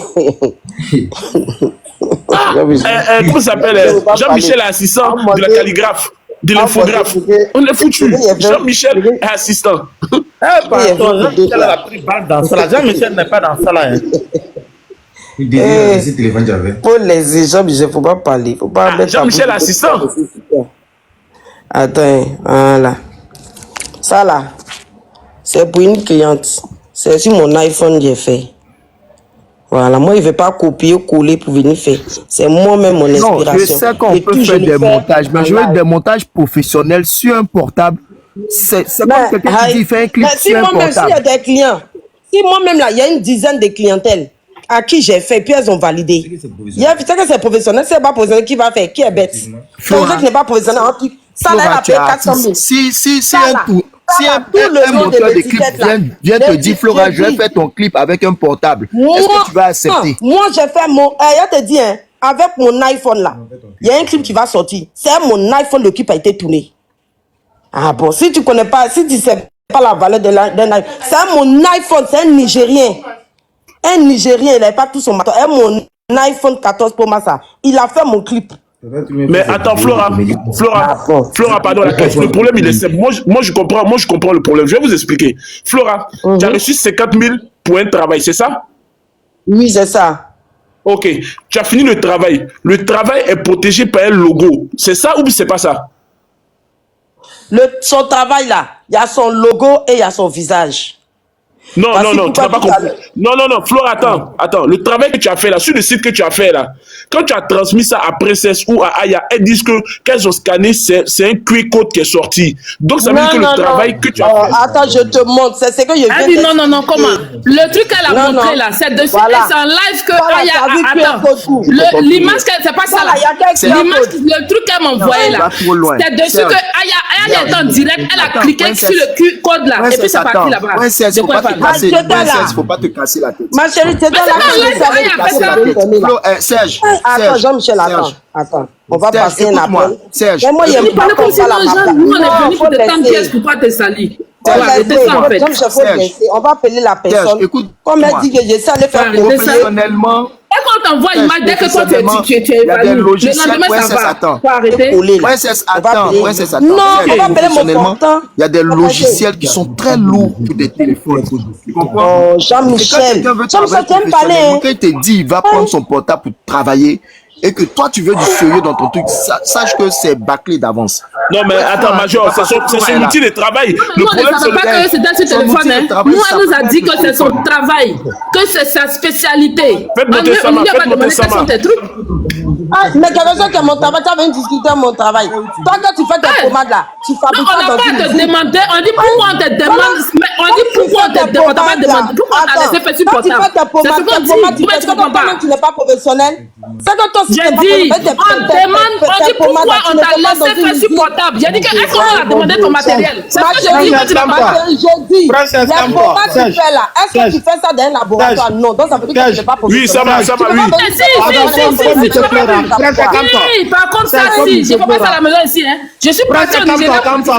Comment ça s'appelle? Jean-Michel est assistant de la calligraphe, de l'infographe. On est foutu. Jean-Michel est assistant. Jean-Michel a pris balle dans ça là. Jean-Michel n'est pas dans ça là. Pour les gens, il ne faut pas parler. Faut pas mettre Jean-Michel assistant. Attends, voilà. Ça là, c'est pour une cliente. C'est sur mon iPhone que j'ai fait. Voilà, moi, il ne veut pas copier ou coller pour venir faire. C'est moi-même mon inspiration. Non, je sais qu'on peut faire des montages, mais je veux des montages professionnels sur un portable. C'est comme quelqu'un qui dit fait un clip sur un portable. Si moi-même, s'il y a des clients, si moi-même là, il y a une dizaine de clientèles à qui j'ai fait, puis elles ont validé. Il y a que c'est professionnel, c'est pas professionnel qui va faire, qui est bête. Quelqu'un qui n'est pas professionnel, ça là, elle a payé 400 000. Si un moteur de clip vient te dire, Flora, je vais faire ton clip avec un portable, est-ce que tu vas accepter? Moi, j'ai fait mon... Elle te dit, hein, avec mon iPhone là, il y a un clip qui va sortir. C'est mon iPhone, le clip a été tourné. Ah bon, si tu connais pas, si tu sais pas la valeur d'un iPhone, c'est mon iPhone, c'est un Nigérien. Un Nigérien, il n'avait pas tout son matin. Mon iPhone 14 Pro Max, il a fait mon clip. Mais attends, Flora, pardon, le problème il est simple. Moi je comprends le problème. Je vais vous expliquer. Flora, tu as reçu 50 000 pour un travail, c'est ça? Oui, c'est ça. Ok, tu as fini le travail. Le travail est protégé par un logo. C'est ça ou c'est pas ça? Son travail là, il y a son logo et il y a son visage. Non, tu n'as pas compris. Non, Flora, attends. Le travail que tu as fait là, sur le site que tu as fait là, quand tu as transmis ça à Princesse ou à Aya, elles disent qu'elles ont scanné, c'est un QR code qui est sorti. Donc ça veut dire que le travail que tu as fait... Attends, je te montre. C'est ce que je viens de dire. Non, comment? Le truc qu'elle a montré là, c'est dessus. C'est en live que Aya... Attends. L'image, c'est pas ça là. L'image, le truc qu'elle m'a envoyé là, c'est dessus que Aya est en direct, elle a cliqué sur le QR code là. Et puis c'est parti là-bas. Il faut pas te casser la tête. Ma chérie, c'est dans la Serge. Attends, Jean-Michel, attends. On va passer un appel. Serge. Mais moi, il y a pas comme si nous, on est venu pour te tendre pièce pour pas te salir. On va appeler la personne. Comme elle dit que je sais aller faire professionnellement. qu'on t'envoie l'image, dès que toi tu es évanouie, le lendemain ça va. Faut arrêter. Princesse, attends. Non, on va appeler mon portant. Il y a des logiciels qui sont très lourds pour des téléphones. Tu comprends? Oh, Jean-Michel, Jean-Michel, tu aimes parler. Quand il te dit, il va prendre son portable pour travailler, et que toi tu veux du sérieux dans ton truc, sache que c'est bâclé d'avance. Non mais attends, Major, c'est son outil de travail. Le problème c'est pas que c'était sur téléphone. Nous, elle nous a dit que c'est son travail, que c'est sa spécialité. Faites monter ça, tes trucs. Mais quelque chose que mon travail, tu avais discuté de mon travail. Toi, quand tu fais tes pommades là, tu fabriques pas dans une usine. On n'a pas à te demander, on dit pourquoi on te demande, on dit pourquoi on te demande, on t'a pas demandé, pourquoi on t'a laissé faire sur portable. C'est ce qu'on dit, pourquoi tu comprends pas? Tu n'es pas professionnel. C'est que toi, j'ai dit, on demande, on dit pourquoi on t'a laissé faire sur portable. J'ai dit que est-ce qu'on a demandé ton matériel? C'est ce que j'ai dit, tu n'as pas. J'ai dit, les pommades que tu fais là, est-ce que tu fais ça dans un laboratoire? Non, donc ça veut dire que tu n'es pas professionnel. Oui, ça va, oui. Si, par contre, ça, si, je ne peux pas faire la maison ici. Je suis parti au Nigeria. Calme-toi,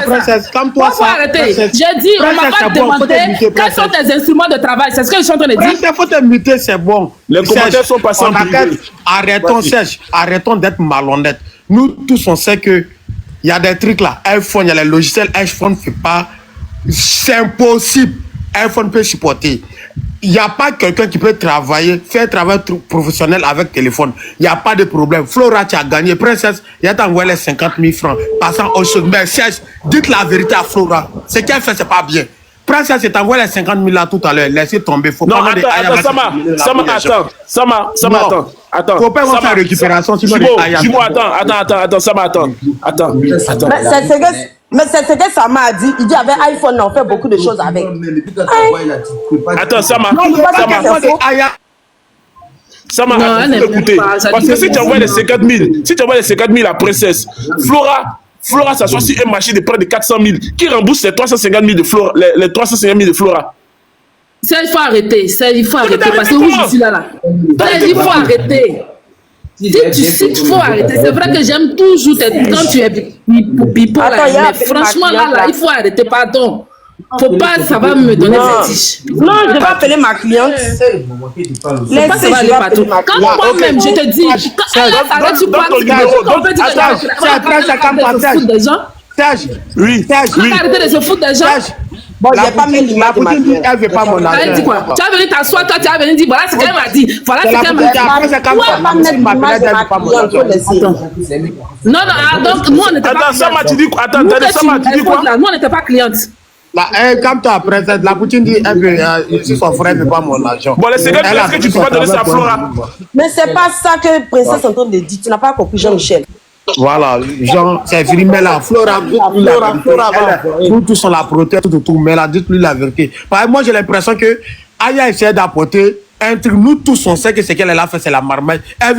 faut arrêter. J'ai dit, on m'a pas demandé quels sont tes instruments de travail. C'est ce que je suis en train de dire. Il faut te muter, c'est bon. Les commentaires sont pas sans Arrêtons, Serge, arrêtons d'être malhonnêtes. Nous tous, on sait que il y a des trucs là. iPhone, il y a les logiciels, iPhone ne fait pas. C'est impossible. iPhone peut supporter. Il n'y a pas quelqu'un qui peut travailler, faire un travail professionnel avec téléphone. Il n'y a pas de problème. Flora, tu as gagné. Princesse, il t'a envoyé les 50 000 francs. Passant au chose. Mais Serge, dites la vérité à Flora. Ce qu'elle fait, c'est pas bien. Princesse, il t'a envoyé les 50 000 là tout à l'heure. Laissez tomber. Faut non, pas attends. Faut pas faire récupération. Dis-moi, attends, Sama, attends. Mais c'est ce que Sama a dit. Il dit avec iPhone, on fait beaucoup de choses avec. Attends, Sama, il faut écouter. Parce que si tu envoies les 50 000, à Princesse, Flora s'assoit sur un marché de près de 400 000. Qui rembourse les 350 000 de Flora, les 350 000 de Flora? Ça, il faut arrêter. Parce que où je suis là. Il faut arrêter. Si tu faut arrêter, c'est vrai que j'aime toujours quand tu es pipo là, mais franchement là, il faut arrêter, pardon. Faut pas, ça va me donner fétiche. Non, je vais appeler ma cliente. Quand moi-même, je te dis, quand elle arrête sur quoi, on peut dire que Serge, oui, arrêter de se foutre des gens. Bon, il n'y a pas mis l'image de ma cliente. Elle veut pas mon argent. Elle dit quoi? Tu as venu t'asseoir, toi, tu as venu dire, voilà ce qu'elle m'a dit. Voilà ce qu'elle m'a dit. Non, donc nous, on n'était pas. Attends, Sama, tu dis quoi? Attends, nous, on n'était pas cliente. Comme toi, Princesse, la Poutine dit, son frère ne veut pas mon argent. Bon, est-ce que tu peux pas donner ça à Flora? Mais c'est pas ça que Princesse est en train de dire. Tu n'as pas compris, Jean-Michel. Voilà, Jean, c'est mais là, Flora, nous tous on la protège, tout, mais là, dites-lui la vérité. Moi, j'ai l'impression que Aya essaie d'apporter un truc, nous tous on sait que ce qu'elle a fait, c'est la marmaille. Elle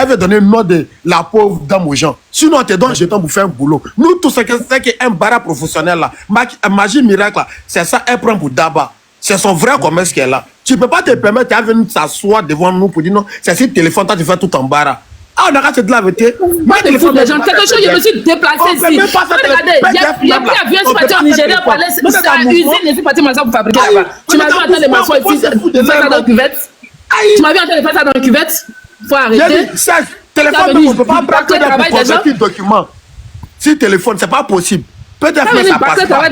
veut donner le nom de la pauvre dame aux gens. Sinon, on te donne un jeton pour faire un boulot. Nous tous, c'est qu'un bara professionnel là, magie miracle là, c'est ça, elle prend pour d'abord. C'est son vrai commerce qu'elle a. Tu ne peux pas te permettre de venir s'asseoir devant nous pour dire non, c'est si le téléphone, toi tu fais tout en bara. Ah, on a raté de la vérité. Moi, je fous des gens. Quelque chose, je me suis déplacé ici. Regardez, il y a plus avion, je suis parti au Nigeria pour aller. C'est à l'usine, je suis parti pour fabriquer là-bas. Tu m'as vu en train de m'asseoir ici, de faire ça dans la cuvette. Tu m'as vu en train de faire ça dans la cuvette. Faut arrêter. Téléphone, on ne peut pas prendre des documents. Si téléphone, c'est pas possible. Peut-être que ça passe pas.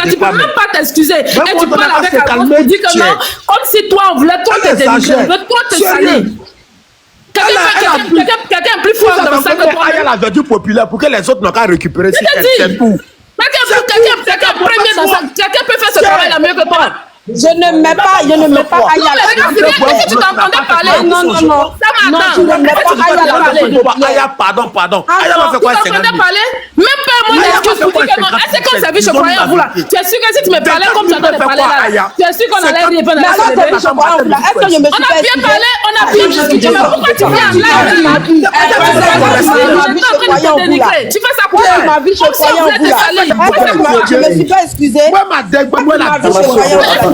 Tu peux même pas t'excuser. Et tu parles avec un gros, tu dis que non, comme si toi, on voulait toi te dénigrer, on veut toi te salir. Quelqu'un plus fort dans ça que toi. Il y a la vertu populaire pour que les autres n'ont qu'à récupérer. C'est tout. Quelqu'un peut faire ce travail là mieux que toi. Je ne mets pas Aya là. Tu t'entendais parler. Non, je ne mets pas Aya là. Aya, pardon. Aya va faire quoi? Tu t'entendais parler? Même pas moi, l'excuse pour dire que non. Est-ce que service je croyais en vous là? Tu es sûr que si tu me parlais comme tu entends parler là, tu es sûr qu'on allait répondre à ça? On a bien parlé, on a bien discuté. Mais pourquoi tu viens là? Tu fais ça pour ma vie, je croyais en vous. Je me suis pas excusée.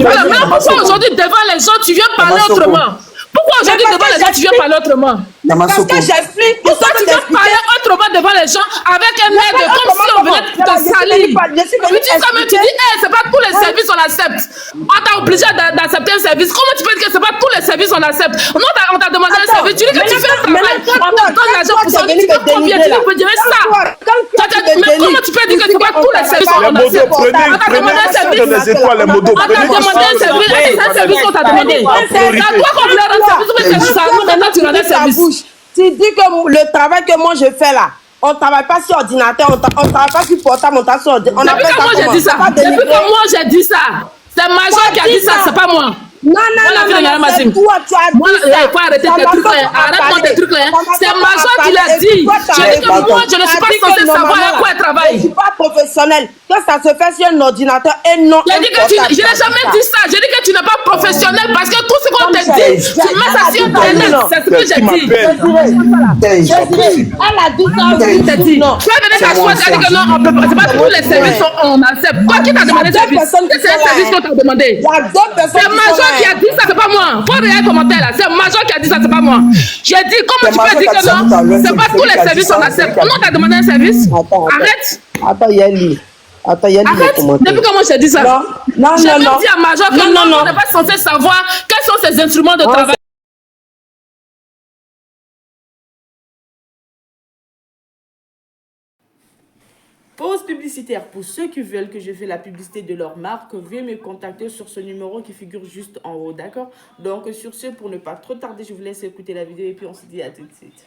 Pourquoi aujourd'hui devant les gens tu viens parler autrement? Pourquoi aujourd'hui devant les gens tu viens parler autrement? Parce que j'explique. Pourquoi tu viens parler trop bas devant les gens avec un air de comme si on venait te salir. Tu dis ça même, tu dis, c'est pas tous les services on accepte. On t'a obligé d'accepter un service. Comment tu peux dire que c'est pas tous les services on accepte? Non, on t'a demandé un service, tu dis que tu fais un travail. On te donne l'argent pour ça, tu dis combien, tu peux dire ça. Mais comment tu peux dire que c'est pas tous les services on accepte? On t'a demandé un service. On t'a demandé un service. C'est un service qu'on t'a demandé. C'est à toi qu'on voulait rendre service, mais c'est ça. Nous, maintenant, tu rends un service. Tu dis que le travail que moi je fais là, on ne travaille pas sur ordinateur, on ne travaille pas sur portable, on travaille sur ordinateur. Depuis que moi j'ai dit ça, c'est Major qui a dit ça, c'est pas moi. Non, c'est toi, tu as dit ça. Faut arrêter tes trucs là. Arrête-moi tes trucs là. C'est Major qui l'a dit. Je dis que moi, je ne suis pas censé savoir à quoi elle travaille. Je ne suis pas professionnel. Que ça se fait sur un ordinateur et non. Je n'ai jamais dit ça. Je dis que tu n'es pas professionnel parce que tout ce qu'on te dit, tu mets ça sur Internet. C'est ce que j'ai dit. Elle a dit ça. Tu as donné ta choix, tu as dit que non, on peut pas. C'est pas tous les services on accepte. Toi qui t'as demandé service, c'est un service qu'on t'a demandé. Il y a deux personnes. C'est Major qui a dit ça, c'est pas moi. Faut rien commenter là. C'est Major qui a dit ça, c'est pas moi. J'ai dit, comment tu peux dire que non, c'est pas tous les services on accepte. Non, t'as demandé un service. Arrête. Attends, Yali. Arrête. Depuis quand moi j'ai dit ça? Non. J'ai même dit à Major que non, on n'est pas censé savoir quels sont ces instruments de travail. Pause publicitaire. Pour ceux qui veulent que je fasse la publicité de leur marque, veuillez me contacter sur ce numéro qui figure juste en haut, d'accord? Donc sur ce, pour ne pas trop tarder, je vous laisse écouter la vidéo et puis on se dit à tout de suite.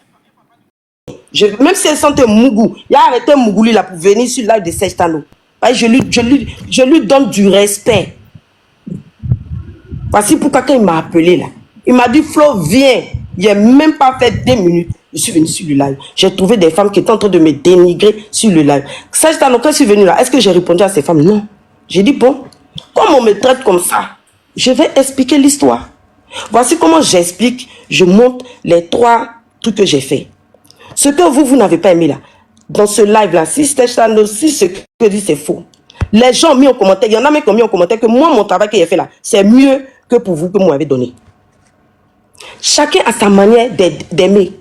Même si elle sentait Mougou, il a arrêté Mougouli là pour venir sur le live de Sextano. Je lui donne du respect. Voici pourquoi quand il m'a appelé là. Il m'a dit, Flo, viens. Il n'a même pas fait 2 minutes. Je suis venu sur le live. J'ai trouvé des femmes qui étaient en train de me dénigrer sur le live. Sextano, quand je suis venu là, est-ce que j'ai répondu à ces femmes? Non. J'ai dit, bon, comme on me traite comme ça, je vais expliquer l'histoire. Voici comment j'explique. Je montre les 3 trucs que j'ai fait. Ce que vous n'avez pas aimé là, dans ce live-là, si ce que dit c'est faux. Les gens ont mis en commentaire, il y en a même qui ont mis en commentaire que moi, mon travail que j'ai fait là, c'est mieux que pour vous que moi m'avez donné. Chacun a sa manière d'aimer.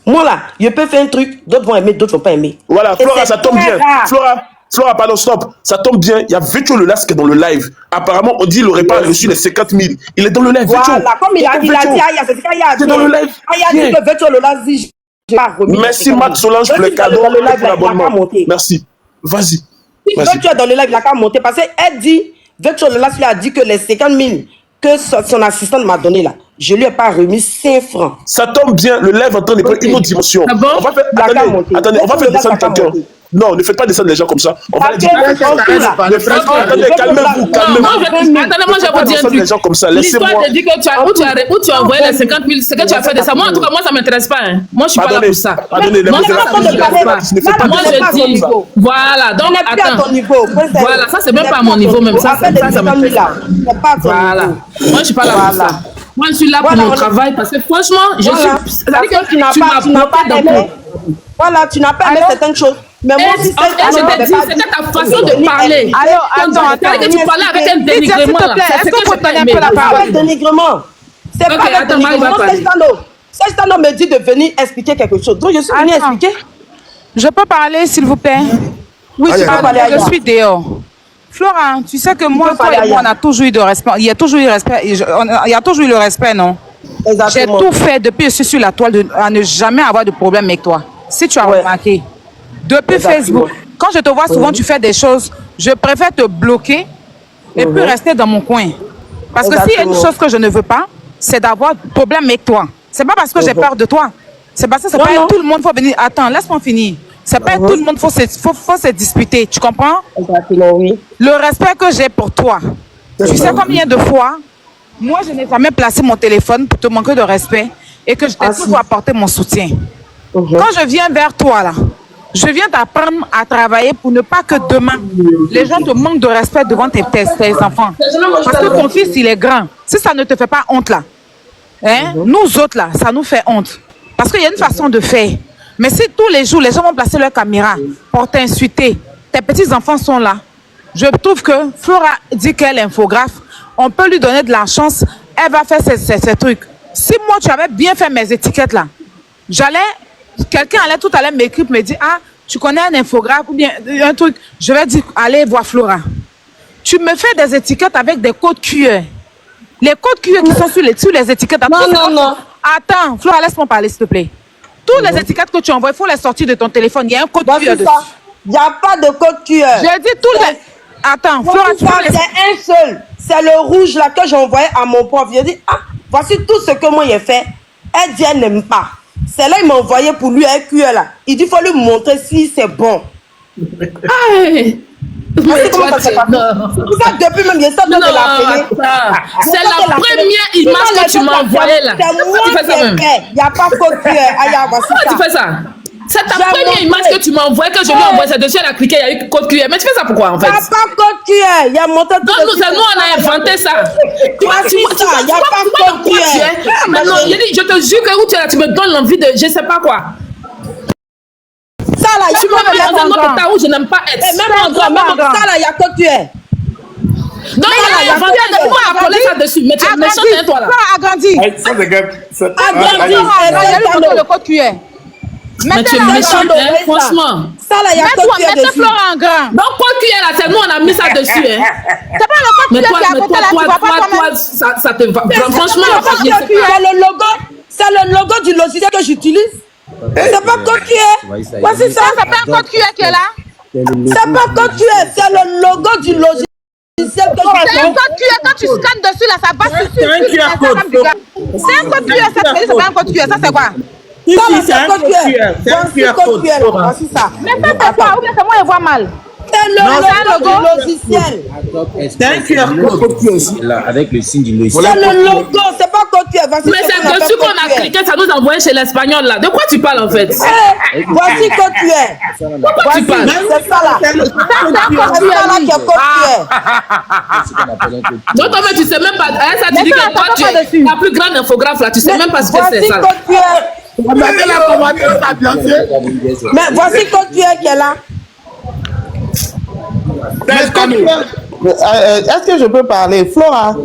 Moi là, je peux faire un truc, d'autres vont aimer, d'autres ne vont pas aimer. Voilà, Flora, ça tombe bien. Flora, pardon, stop. Ça tombe bien. Il y a Vetcho le Las qui est dans le live. Apparemment, on dit qu'il n'aurait pas reçu les 50 000. Il est dans le live, Vetcho. Voilà, comme il a dit, Aya, c'est dans le live. Aya dit que Vetcho le Las dit. Merci Max Solange pour le cadeau et pour l'abonnement. Merci. Vas-y. Vetcho est dans le live, il n'a qu'à monter. Parce qu'elle dit, Vetcho le Las lui a dit que les 50 000 que son assistante m'a donné là, je lui ai pas remis 5 francs. Ça tombe bien, le live est en train de prendre une autre dimension. Ah bon? On va faire, attendez, on va faire descendre quelqu'un. Non, ne faites pas descendre les gens comme ça. On va les dire. Attendez, calmez-vous. Attendez, moi je vais vous dire un truc. Les gens comme ça, laissez-moi. L'histoire te dit que tu as envoyé les 50 000, c'est que tu as fait de ça. Moi, en tout cas, moi, ça ne m'intéresse pas. Hein. Moi, je ne suis pas là pour ça. Pardonnez, les moi, moi, je dis, voilà, donc, attends. Voilà, ça, c'est même pas à mon niveau, même ça, ça m'intéresse pas. Voilà. Moi, je ne suis pas là pour ça. Moi, je suis là pour mon travail parce que franchement, je suis. Tu n'as pas aimé. Voilà, tu n'as pas aimé certaines choses. Mais moi aussi, je t'ai dit, c'était ta façon de parler. Alors, attends. Que tu parlais avec un dénigrement. Est-ce que vous tenez un peu la parole? Pas dénigrement. C'est pas un dénigrement. Sextano me dit de venir expliquer quelque chose. Donc, je suis venue expliquer. Je peux parler, s'il vous plaît? Oui, tu peux parler. Je suis dehors. Flora, tu sais que moi, toi et moi, on a toujours eu de respect. Il y a toujours eu respect. Il y a toujours eu le respect, non? J'ai tout fait depuis que je suis sur la toile à ne jamais avoir de problème avec toi. Si tu as remarqué. Depuis Facebook, quand je te vois souvent, tu fais des choses, je préfère te bloquer et puis rester dans mon coin. Parce que s'il y a une chose que je ne veux pas, c'est d'avoir problème avec toi. C'est pas parce que j'ai peur de toi. C'est parce que c'est pas tout le monde faut venir. Attends, laisse-moi finir. C'est pas tout le monde faut se disputer. Tu comprends? Exactement, oui. Le respect que j'ai pour toi. Tu sais combien de fois, moi, je n'ai jamais placé mon téléphone pour te manquer de respect et que je t'ai toujours apporté mon soutien. Quand je viens vers toi, là, je viens t'apprendre à travailler pour ne pas que demain, les gens te manquent de respect devant tes enfants. Parce que ton fils, il est grand. Si ça ne te fait pas honte, là, hein, nous autres, là, ça nous fait honte. Parce qu'il y a une façon de faire. Mais si tous les jours, les gens vont placer leur caméra pour t'insulter, tes petits-enfants sont là, je trouve que Flora dit qu'elle est infographe, on peut lui donner de la chance, elle va faire ces trucs. Si moi, tu avais bien fait mes étiquettes, là, j'allais quelqu'un allait tout à l'heure m'écrire, me dire, ah, tu connais un infographe ou bien un truc. Je vais dire, allez voir Flora. Tu me fais des étiquettes avec des codes QR. Les codes QR qui sont sur les étiquettes. Non. Attends, Flora, laisse-moi parler, s'il te plaît. Toutes les étiquettes que tu envoies, il faut les sortir de ton téléphone. Il y a un code QR dessus. Il n'y a pas de code QR. J'ai dit tous les... Attends, Flora, tu c'est un seul. C'est le rouge là que j'ai envoyé à mon prof. J'ai dit, ah, voici tout ce que moi j'ai fait. Elle dit, elle n'aime pas. C'est là il m'a envoyé pour lui un QR là. Il dit, il faut lui montrer si c'est bon. Hey. Mais toi, ça depuis même, il de l'appeler. C'est la première image que tu m'as envoyée là. Pourquoi tu fais ça même? Il n'y a pas code QR. Pourquoi tu fais ça? C'est ta première image que tu m'as envoyée, que je lui ai envoyée. C'est dessus, elle a cliqué, il y a eu code QR. Mais tu fais ça pourquoi en fait? Il n'y a pas code QR. Il y a monté tout. Non, nous, on a inventé ça. Tu vois, il n'y a pas code QR. Maintenant, je te jure que où tu es là, tu me donnes l'envie de je sais pas quoi. Ça là, tu me mets dans un autre état où je n'aime pas être. Même endroit. Ça là, il y a code QR. Non, il y a inventé de coller ça dessus. Mais tu es méchant, toi là. Agrandi. Agrandi. Il y a le code QR. Mais tu es méchant, franchement. Ça là, il y a code QR dessus. Flora en grand. Donc, code QR là, c'est nous, on a mis ça dessus. C'est pas le code QR qui est à côté là, tu vois pas toi-même. Ça te va. Franchement, c'est le logo du logiciel que j'utilise. C'est pas code QR. Voici ça. C'est pas un code QR qui est là. C'est pas code QR, c'est le logo du logiciel que c'est un code QR. Quand tu scannes dessus là, ça passe sur le QR code. C'est un code QR, ça c'est pas un code QR. Ça c'est quoi? C'est un code QR. C'est un code QR. Voici ça. Mais ça c'est quoi? Ou bien c'est moi je vois mal. C'est le logo du logiciel. C'est un QR code aussi. Là, avec le signe du logiciel. C'est le logo, c'est pas code QR. Mais c'est dessus qu'on a cliqué, ça nous a envoyé chez l'Espagnol là. De quoi tu parles en fait? Voici code QR. Pourquoi tu parles? C'est ça là. C'est ça là qui est code QR. Non, toi, mais tu sais même pas. Ça, tu dis que toi, tu es la plus grande infographe là. Tu sais même pas ce que c'est ça. Voici code QR. Mais voici code QR qui est là. Est-ce que je peux parler, Flora?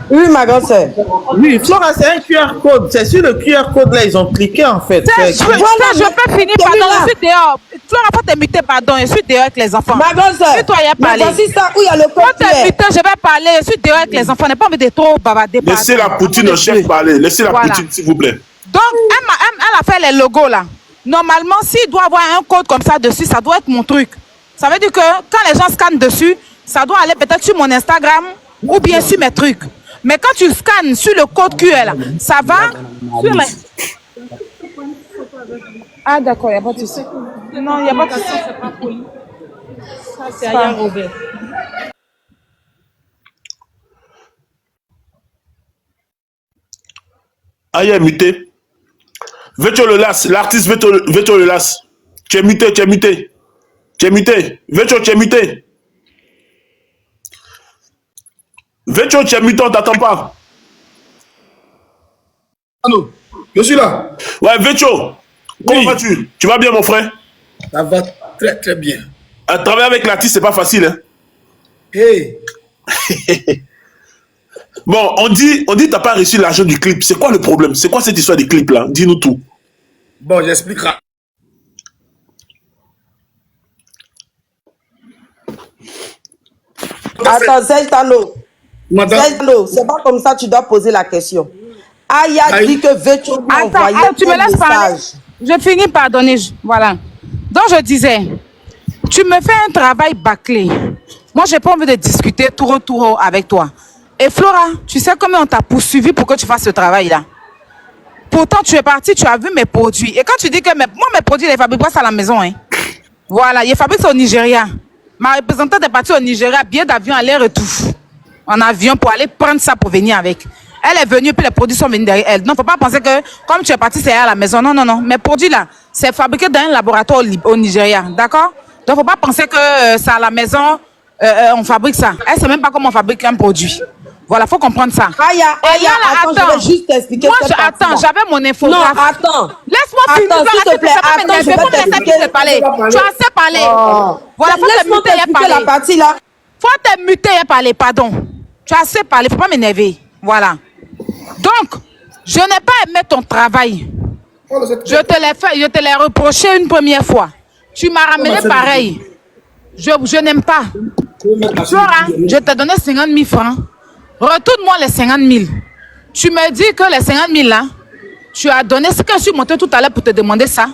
Oui, ma grande sœur. Oui, Flora, c'est un QR code. C'est sur le QR code là, ils ont cliqué en fait. Je peux finir, pardon, je suis dehors. Flora, faut t'imiter, pardon, je suis dehors avec les enfants. Ma grande sœur. Si toi, il y a parlé. Voici ça où il y a le code Faut t'imiter, je vais parler, je suis dehors avec les enfants. N'est pas envie de trop bavarder. Laissez la poutine au chef parler. Laissez la poutine, s'il vous plaît. Donc, elle a fait les logos là. Normalement, s'il doit avoir un code comme ça dessus, ça doit être mon truc. Ça veut dire que quand les gens scannent dessus, ça doit aller peut-être sur mon Instagram ou bien sur mes trucs. Mais quand tu scannes sur le code QR, là, ça va sur les... Ah d'accord, il n'y a pas de souci. Non, il n'y a pas de souci. C'est pas poli. Ça, c'est Aya Robert. Aya est muté. Veto le las, l'artiste Veto le las. Tu es muté, tu es muté. Tu es muté. Veto, tu es muté. Veto, tu es muté, on t'attend pas. Allô, je suis là. Ouais, Veto, comment vas-tu? Tu vas bien, mon frère? Ça va très très bien. Travailler avec l'artiste, c'est pas facile, hein? Hey. Bon, on dit t'as pas reçu l'argent du clip. C'est quoi le problème? C'est quoi cette histoire des clips là? Dis-nous tout. Bon, j'expliquerai. Attends, Serge Tano. Serge Tano, c'est pas comme ça que tu dois poser la question. Aya dit que veux-tu m'envoyer tu me laisses parler. Je finis par donner. Voilà. Donc je disais, tu me fais un travail bâclé. Moi, j'ai pas envie de discuter tout avec toi. Et Flora, tu sais combien on t'a poursuivi pour que tu fasses ce travail-là? Pourtant, tu es parti, tu as vu mes produits. Et quand tu dis que mes produits, je les fabrique pas à la maison. Hein. Voilà, je fabrique ça au Nigeria. Ma représentante est partie au Nigeria, billet d'avion aller-retour. En avion pour aller prendre ça pour venir avec. Elle est venue, puis les produits sont venus derrière elle. Non, faut pas penser que comme tu es parti, c'est à la maison. Non, non, non. Mes produits là, c'est fabriqué dans un laboratoire au Nigeria. D'accord? Donc, faut pas penser que c'est à la maison, on fabrique ça. Elle sait même pas comment on fabrique un produit. Voilà, faut comprendre ça. Aya, attends, je vais juste t'expliquer. Moi, j'avais mon infographe. Non, attends. Laisse-moi finir. S'il te plaît, attends, je vais t'expliquer. Tu as assez parlé. Voilà, faut laisse-moi t'expliquer la partie là. Faut te muter et parler, pardon. Tu as assez parlé, faut pas m'énerver. Voilà. Donc, je n'ai pas aimé ton travail. Je te l'ai reproché une première fois. Tu m'as ramené pareil. Je n'aime pas. Flora, je t'ai donné 50 000 francs. Retourne-moi les 50 000. Tu me dis que les 50 000 là, tu as donné ce que je suis monté tout à l'heure pour te demander ça.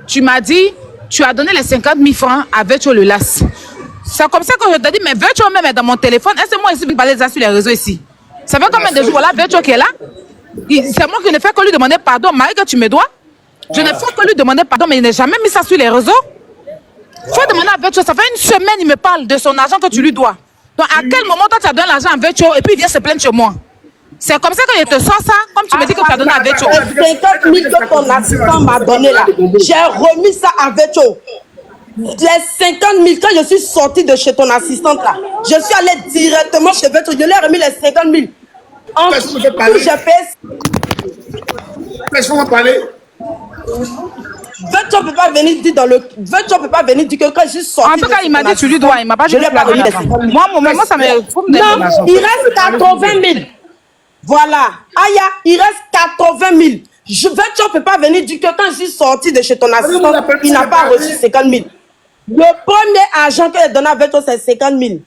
Tu m'as dit, tu as donné les 50 000 francs à Virtuo le Las. C'est comme ça que je te dis, mais Virtuo même est dans mon téléphone. Est-ce que moi ici, je parler de ça sur les réseaux ici? Ça fait combien de jours voilà Virtuo qui est là? C'est moi qui ne fais que lui demander pardon. Marie, que tu me dois? Je ne fais que lui demander pardon, mais il n'a jamais mis ça sur les réseaux. Faut demander à Virtuo. Ça fait une semaine, il me parle de son argent que tu lui dois. Donc, à quel moment toi, tu as donné l'argent à Virtuo et puis il vient se plaindre chez moi? C'est comme ça que je te sors ça, comme tu me dis que tu as donné à Virtuo. Les 50 000 que ton assistant m'a donné là, j'ai remis ça à Virtuo. Les 50 000, quand je suis sortie de chez ton assistante là, je suis allée directement chez Virtuo. Je lui ai remis les 50 000. Ensuite, j'ai fait. Laisse-moi parler. Virtuo ne peut pas venir dire dans le. Virtuo peut pas venir dire que quand je suis sortie. En tout cas, il m'a dit tu lui dois, il m'a pas dit je lui ai pas remis les 50 000. Moi, ça me. Non, il reste 80 000. Voilà. Aya, il reste 80 000. Virtuo ne peut pas venir dire que quand je suis sortie de chez ton assistant, il n'a pas reçu 50 000. Le premier argent que j'ai donné à Virtuo, c'est 50 000.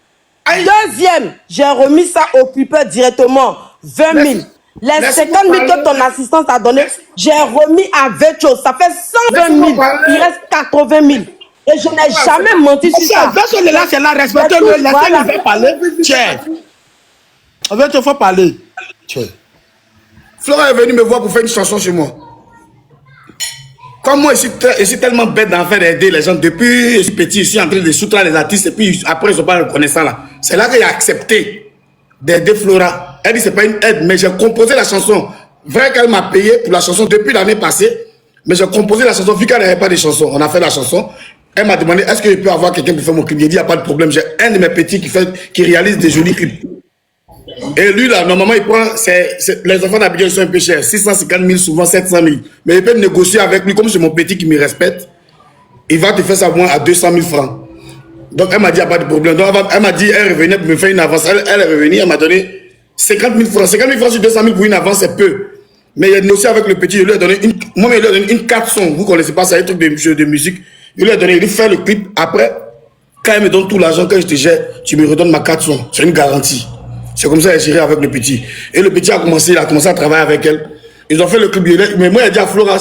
Deuxième, j'ai remis ça au pupeur directement, 20 000. Les 50 000 que ton assistance a donné, j'ai remis à Virtuo. Ça fait 120 000. Il reste 80 000. Et je n'ai jamais menti sur ça. Virtuo est là, c'est là, respectez-le. Laissez-le faire parler. Tiens. Virtuo, il faut parler. Tiens. Flora est venue me voir pour faire une chanson chez moi. Comme moi, je suis tellement bête d'en faire d'aider les gens. Depuis je suis petit, je suis en train de soutenir les artistes. Et puis après, ils ne sont pas reconnaissants là. C'est là qu'il a accepté d'aider Flora. Elle dit c'est pas une aide, mais j'ai composé la chanson. Vrai qu'elle m'a payé pour la chanson depuis l'année passée. Mais j'ai composé la chanson, vu qu'elle n'avait pas de chanson. On a fait la chanson. Elle m'a demandé, est-ce que je peux avoir quelqu'un pour faire mon clip? J'ai dit, il n'y a pas de problème. J'ai un de mes petits qui réalise des jolis clips. Et lui, là, normalement, il prend, les enfants d'Abidjan sont un peu chers. 650 000, souvent 700 000. Mais il peut négocier avec lui, comme c'est mon petit qui me respecte. Il va te faire ça moins à 200 000 francs. Donc, elle m'a dit, il n'y a pas de problème. Donc, elle m'a dit, elle revenait pour me faire une avance. Elle est revenue, elle m'a donné 50 000 francs. 50 000 francs sur 200 000 pour une avance, c'est peu. Mais il a négocié avec le petit, je lui ai donné moi, il lui a donné une carte son. Vous ne connaissez pas ça, un truc de musique. Je lui ai donné, il lui fait le clip. Après, quand il me donne tout l'argent, quand je te jette, tu me redonnes ma carte son. C'est une garantie. C'est comme ça qu'elle géré avec le petit. Et le petit a commencé à travailler avec elle. Ils ont fait le clip. Mais moi, il a dit à Flora,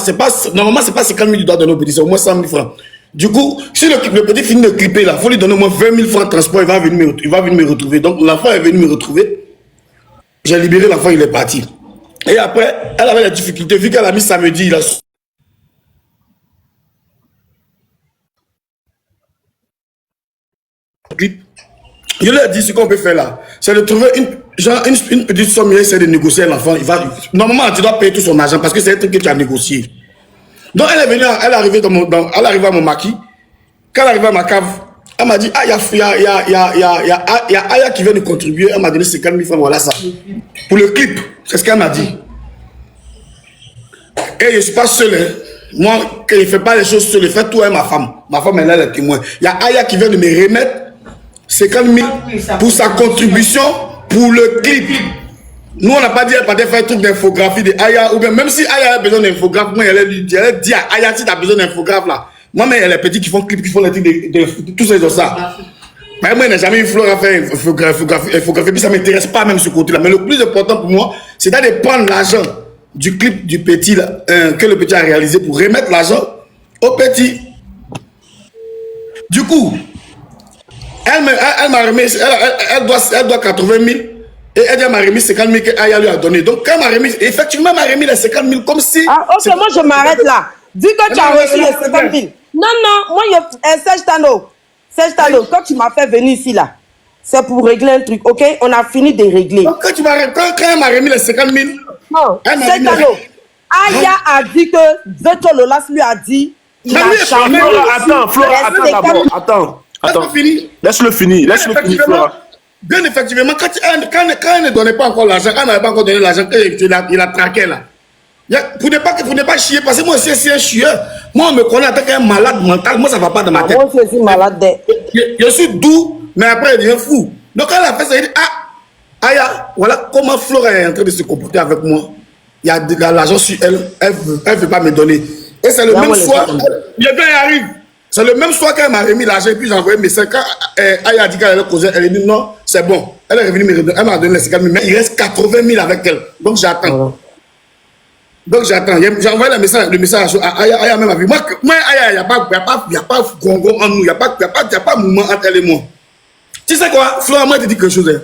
normalement, c'est pas 50 000 que tu dois donner au petit, c'est au moins 100 000 francs. Du coup, si le petit finit de clipper là, il faut lui donner au moins 20 000 francs de transport, il va venir me retrouver. Donc l'enfant est venu me retrouver. J'ai libéré l'enfant, il est parti. Et après, elle avait la difficulté, vu qu'elle a mis samedi, il a... clip. Je lui ai dit ce qu'on peut faire là, c'est de trouver une petite somme, il essaie de négocier à l'enfant. Normalement, tu dois payer tout son argent parce que c'est un truc que tu as négocié. Donc elle est venue, elle est arrivée à mon maquis. Quand elle est arrivée à ma cave, elle m'a dit, ah, il y a Aya qui vient de contribuer. Elle m'a donné 50 000 francs, voilà ça. Pour le clip, c'est ce qu'elle m'a dit. Et je ne suis pas seul. Hein. Moi, quand je ne fais pas les choses seul, je fais tout avec ma femme. Ma femme, elle est le témoin. Il y a Aya qui vient de me remettre 50 000 pour sa contribution pour le clip. Nous, on n'a pas dit qu'elle partait faire un truc d'infographie de Aya, ou bien même si Aya a besoin d'infographe, moi, elle dit à Aya, si tu as besoin d'infographe là, moi, mais elle est petite qui font clip, qui font les trucs de tous ces ça. Mais moi, je n'ai jamais eu Flora à faire infographie, puis ça ne m'intéresse pas même ce côté-là. Mais le plus important pour moi, c'est d'aller prendre l'argent du clip du petit là, que le petit a réalisé pour remettre l'argent au petit. Du coup, elle m'a remis, elle doit 80 000 et elle m'a remis 50 000 qu'Aya lui a donné. Donc, quand elle m'a remis, effectivement, elle m'a remis les 50 000 comme si. Ah, ok, moi je m'arrête là. Dis que tu as reçu les 50 000. Non, moi, Serge Tano, quand tu m'as fait venir ici là, c'est pour régler un truc, ok? On a fini de régler. Donc, quand elle m'a remis les 50 000, non, Serge Tano, Aya a dit que Virtuo Lolas lui a dit. Attends, Flora, d'abord. Attends. Laisse-le finir, Flora. Bien effectivement, quand elle ne donnait pas encore l'argent, quand elle n'avait pas encore donné l'argent, il a traqué là. Pour ne pas chier, parce que moi aussi, c'est un chieur. Moi, on me connaît en tant qu'un malade mental. Moi, ça ne va pas dans ma tête. Moi, je suis malade. Je suis doux, mais après, il devient fou. Donc, quand elle a fait ça, elle dit, ah, Aya, voilà comment Flora est en train de se comporter avec moi. Il y a de l'argent sur elle, elle ne veut pas me donner. Et c'est le même soir, le gars arrive. C'est le même soir qu'elle m'a remis l'argent et puis j'ai envoyé un message. Quand Aya a dit qu'elle allait causer, elle a dit non, c'est bon. Elle est revenue me redonner, elle m'a donné les 50 000, mais il reste 80 000 avec elle. Donc j'attends. Donc j'attends. J'ai envoyé le message à Aya même avec moi. Moi, Aya, il n'y a pas gongon en nous, il n'y a pas mouvement entre elle et moi. Tu sais quoi, Flora, moi, je te dis quelque chose. Hein.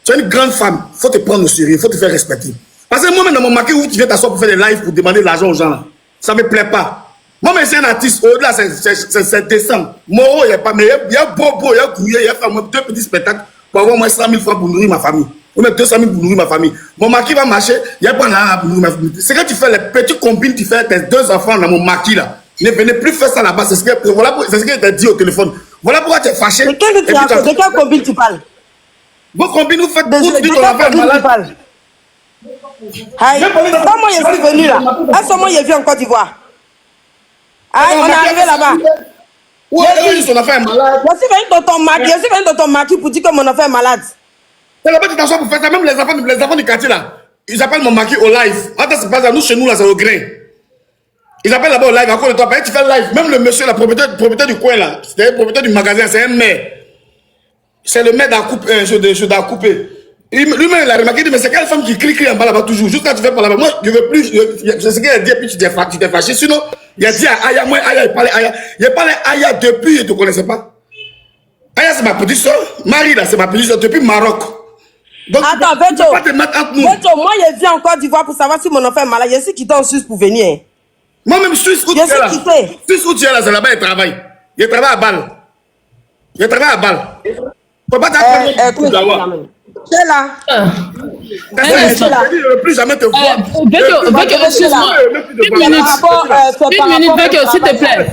Tu es une grande femme, il faut te prendre au sérieux, il faut te faire respecter. Parce que moi-même, dans mon marqué où tu viens t'asseoir pour faire des lives, pour demander de l'argent aux gens, là, ça ne me plaît pas. Moi-même, c'est un artiste, au-delà, c'est décent. Moro, il n'y a pas, mais il y a Bobo, il y a Gouillé, il y a deux petits spectacles pour avoir moins 100 000 francs pour nourrir ma famille. Ou même 200 000 pour nourrir ma famille. Mon maquis va marcher, il n'y a pas l'argent pour nourrir ma famille. C'est quand tu fais les petits combines, tu fais tes 2 enfants dans mon maquis, là. Ne venez plus faire ça là-bas, c'est ce que t'a dit au téléphone. Voilà pourquoi tu es fâché. De quel combine tu parles? Vos combines, vous faites tout ton affaire malade. Aïe, comment je suis venu là? À ce moment, je vis en Côte d'Ivoire. Aïe, on est arrivé là-bas. Oui, son affaire est malade. Je suis venu dans ton maquis pour dire que mon affaire est malade. C'est là-bas que tu t'assois pour faire ça. Même les enfants du quartier là, ils appellent mon maquis au live. Attends, c'est pas ça. Nous, chez nous, là, c'est au grain. Ils appellent là-bas au live. Encore de toi, tu fais le live. Même le monsieur, le propriétaire du coin là, c'est le propriétaire du magasin, c'est un maire. C'est le maire d'à couper. Lui-même, il a remarqué, il dit, mais c'est quelle femme qui crie en bas là-bas toujours. Juste quand tu fais par là-bas. Moi, je veux plus. C'est ce qu'il a dit, et puis tu t'es fâché. Sinon, il a dit à Aya, moi, Aya, il parlait Aya. Il parlait Aya depuis, il ne te connaissait pas. Aya, c'est ma petite soeur. Marie, là, c'est ma petite soeur depuis Maroc. Donc, attends, Veto. Pas te mettre entre nous. Veto, moi, je viens en Côte d'Ivoire pour savoir si mon enfant est malade. Je suis quitté en Suisse pour venir. Moi-même, Suisse, où tu es là. Suisse, où tu es là, c'est là-bas, il travaille. Il travaille à Bâle. Il travaille à Bâle. Faut pas t'apprendre. C'est là. Je ne veux plus jamais te voir. Veto, excuse-moi. Une minute, Veto, s'il te plaît.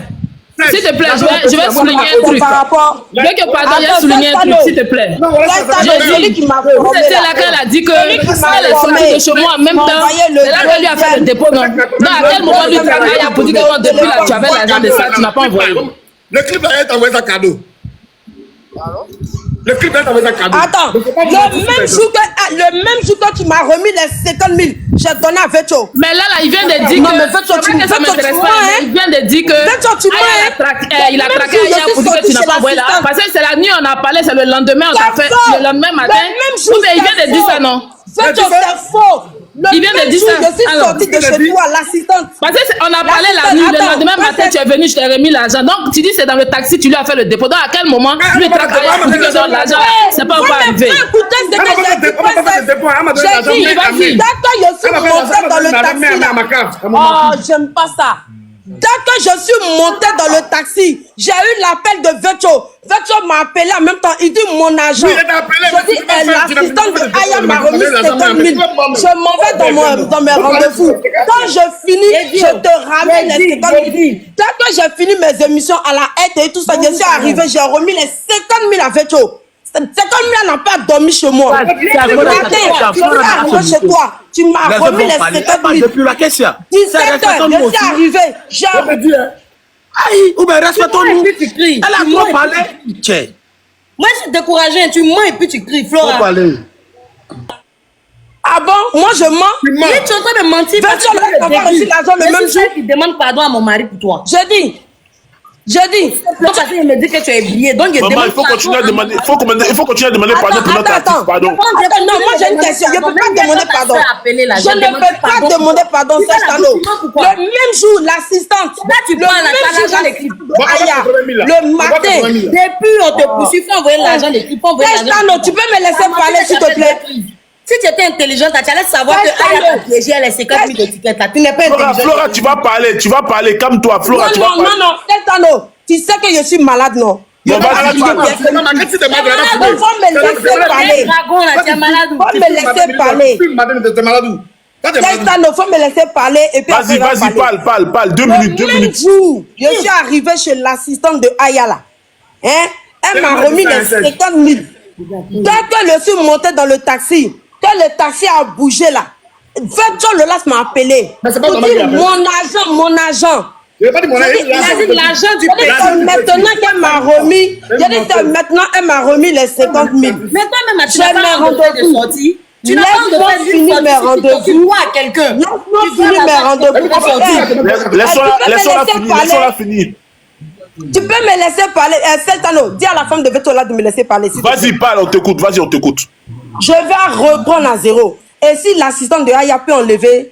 S'il te plaît, je vais souligner un truc. Veto, pardon, je vais souligner un truc, s'il te plaît. J'ai dit, c'était là qu'elle a dit que elle est sortie de chez moi en même temps. C'est là qu'elle lui a fait le dépôt. Non, à quel moment lui travaille pour dire que depuis là, tu avais l'argent de ça, tu n'as pas envoyé. Le clip là, elle t'a envoyé un cadeau. Le clip là, t'a envoyé un cadeau. Attends, le même jour que tu m'as remis les 50 000, j'ai donné à Veto. Mais là, il vient de dire que ça m'intéresse pas. Il vient de dire que il a traqué Aya pour dire que tu n'as pas envoyé là. Parce que c'est la nuit, on a parlé, c'est le lendemain, on a fait le lendemain matin. Il vient de dire ça, non? Veto, c'est faux. Il vient de dire ça. Je suis sortie de chez toi, l'assistante. Parce qu'on a parlé la nuit, le lendemain matin, tu es venu, je t'ai remis l'argent. Donc, tu dis c'est dans le taxi, tu lui as fait le dépôt. Donc, à quel moment, lui, il traque Aya pour dire que dans l'argent, c'est pas encore arrivé. Écoutez ce que j'ai dit. J'ai dit, d'accord, je suis montée dans le taxi. Oh, j'aime pas ça. Dès que je suis montée dans le taxi, j'ai eu l'appel de Veto. Veto m'a appelé en même temps. Il dit mon agent. Je dis, l'assistante de Aya m'a remis 50 000. Je m'en vais dans mes rendez-vous. Quand je finis, je te ramène les 50 000. Dès que j'ai fini mes émissions à la haie et tout ça, je suis arrivé, j'ai remis les 50 000 à Veto. 50 000 n'a pas dormi chez moi. Tu es arrivé chez toi. Tu m'as remis les 50 000. Depuis la question. 17 heures, je suis arrivé. Aïe, ou bien respectons-nous. Elle a trop parlé. Moi, je suis découragée. Tu mens et puis tu cries, Flora. Ah bon? Moi, je mens. Tu es en train de mentir. Le même jour. Tu demandes pardon à mon mari pour toi. Je dis. Donc, il me dit que tu es oublié. Donc, maman, il faut continuer à demander, il faut continuer à demander pardon pour notre artiste, pardon. Non, moi j'ai une question. Je ne peux pas demander pardon. Je ne peux pas demander pardon, Sestano. Le même jour, l'assistante. Là, tu parles à l'argent des clips. Le matin. Depuis, on te poursuit, il faut envoyer l'argent des clips. Sestano, tu peux me laisser parler, s'il te plaît? Si tu étais intelligente, tu allais savoir que Aya a piégé les 50 000 étiquettes. Tu n'es pas intelligente. Flora, tu vas parler, calme-toi. Flora, tu vas parler. Non, Sestano, tu sais que je suis malade, non? Non, vas-y, Faut me laisser parler. Faut me laisser parler. Sestano, faut me laisser parler. Vas-y, parle. 2 minutes. Le même jour, je suis arrivé chez l'assistante de Aya là. Elle m'a remis les 50 000. Dès que je suis monté dans le taxi, que le taxi a bougé là, Veto Lolas m'a appelé. Pour dire mon agent. Il a dit l'argent du pays. Maintenant qu'elle m'a remis, maintenant elle m'a remis les 50 000. Mais toi-même, tu n'as pas un rendez-vous de sortie. Tu n'as pas Laisse-moi finir mes rendez-vous. à quelqu'un. Laisse-moi finir mes rendez-vous. Laissons-la finir. Tu peux me laisser parler. Celtano, dis à la femme de Vetola de me laisser parler. Vas-y, parle, on t'écoute. Vas-y, on t'écoute. Je vais reprendre à zéro. Et si l'assistante de Aya peut enlever,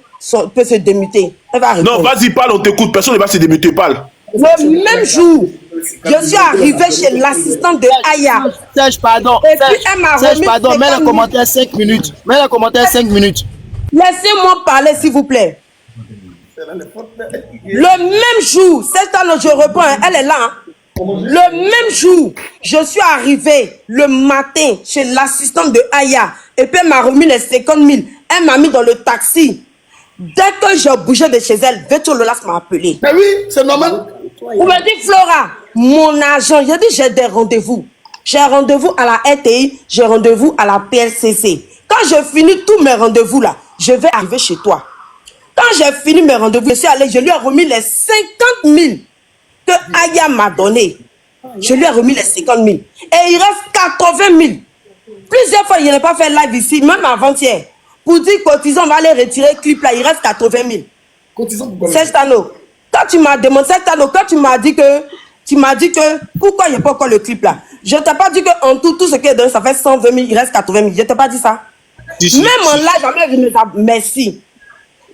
peut se démuter. Elle va répondre. Non, vas-y, parle, on t'écoute. Personne ne va se démuter, parle. Le même jour, je suis arrivée chez l'assistante de Aya. Serge, pardon. Et puis elle m'a remis. Pardon, mets le commentaire 5 minutes. Mets le commentaire 5 minutes. Laissez-moi parler, s'il vous plaît. Le même jour, Celtano, je reprends, elle est là. Hein. Le même jour, je suis arrivée le matin chez l'assistante de Aya. Et puis elle m'a remis les 50 000. Elle m'a mis dans le taxi. Dès que j'ai bougé de chez elle, Veto Lolas m'a appelé. Mais oui, c'est normal. Vous me dites, Flora, mon agent, j'ai des rendez-vous. J'ai rendez-vous à la RTI, j'ai rendez-vous à la PLCC. Quand je finis tous mes rendez-vous là, je vais arriver chez toi. Quand j'ai fini mes rendez-vous, je suis allée, je lui ai remis les 50 000 que Aya m'a donné. Je lui ai remis les 50 000. Et il reste 80 000. Plusieurs fois, il n'a pas fait live ici, même avant-hier. Pour dire cotisant, on va aller retirer le clip là, il reste 80 000. Cotisant pourquoi? Celtano, quand tu m'as demandé, Celtano, quand tu m'as dit que, pourquoi il n'y a pas encore le clip là? Je ne t'ai pas dit qu'en tout ce qui est donné, ça fait 120 000, il reste 80 000. Je ne t'ai pas dit ça. Même en live, avec mes merci.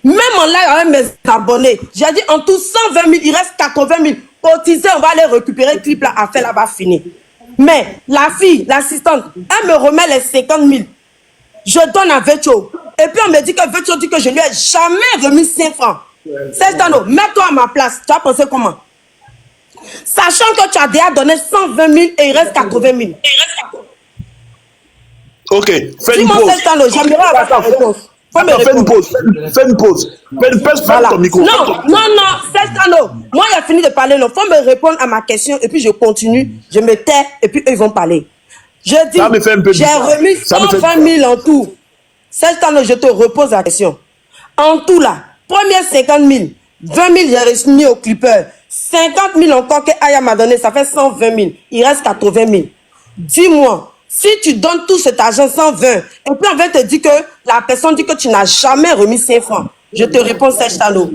Même en live avec mes abonnés, j'ai dit en tout 120 000, il reste 80 000. Cotisé, on va aller récupérer le clip là, affaire là-bas fini. Mais la fille, l'assistante, elle me remet les 50 000. Je donne à Vecho. Et puis on me dit que Vecho dit que je lui ai jamais remis 5 francs. Celtano, mets-toi à ma place. Tu as pensé comment? Sachant que tu as déjà donné 120 000 et il reste 80 000. Ok, fais une Dis-moi, pause. Celtano, j'aimerais avoir ta réponse. Attends, fais une pause. Fais une pause. Ferme ton micro. Non, Celtano. Moi, il a fini de parler. Il faut me répondre à ma question et puis je continue. Je me tais et puis eux, ils vont parler. Je dis, j'ai remis 120 000 en tout. Celtano, je te repose la question. En tout là, première 50 000, 20 000 j'ai reçu au clipper. 50 000 encore que Aya m'a donné, ça fait 120 000. Il reste 80 000. Dis-moi, si tu donnes tout cet argent 120, et puis on va te dire que la personne dit que tu n'as jamais remis 5 francs. Je te réponds, Celtano.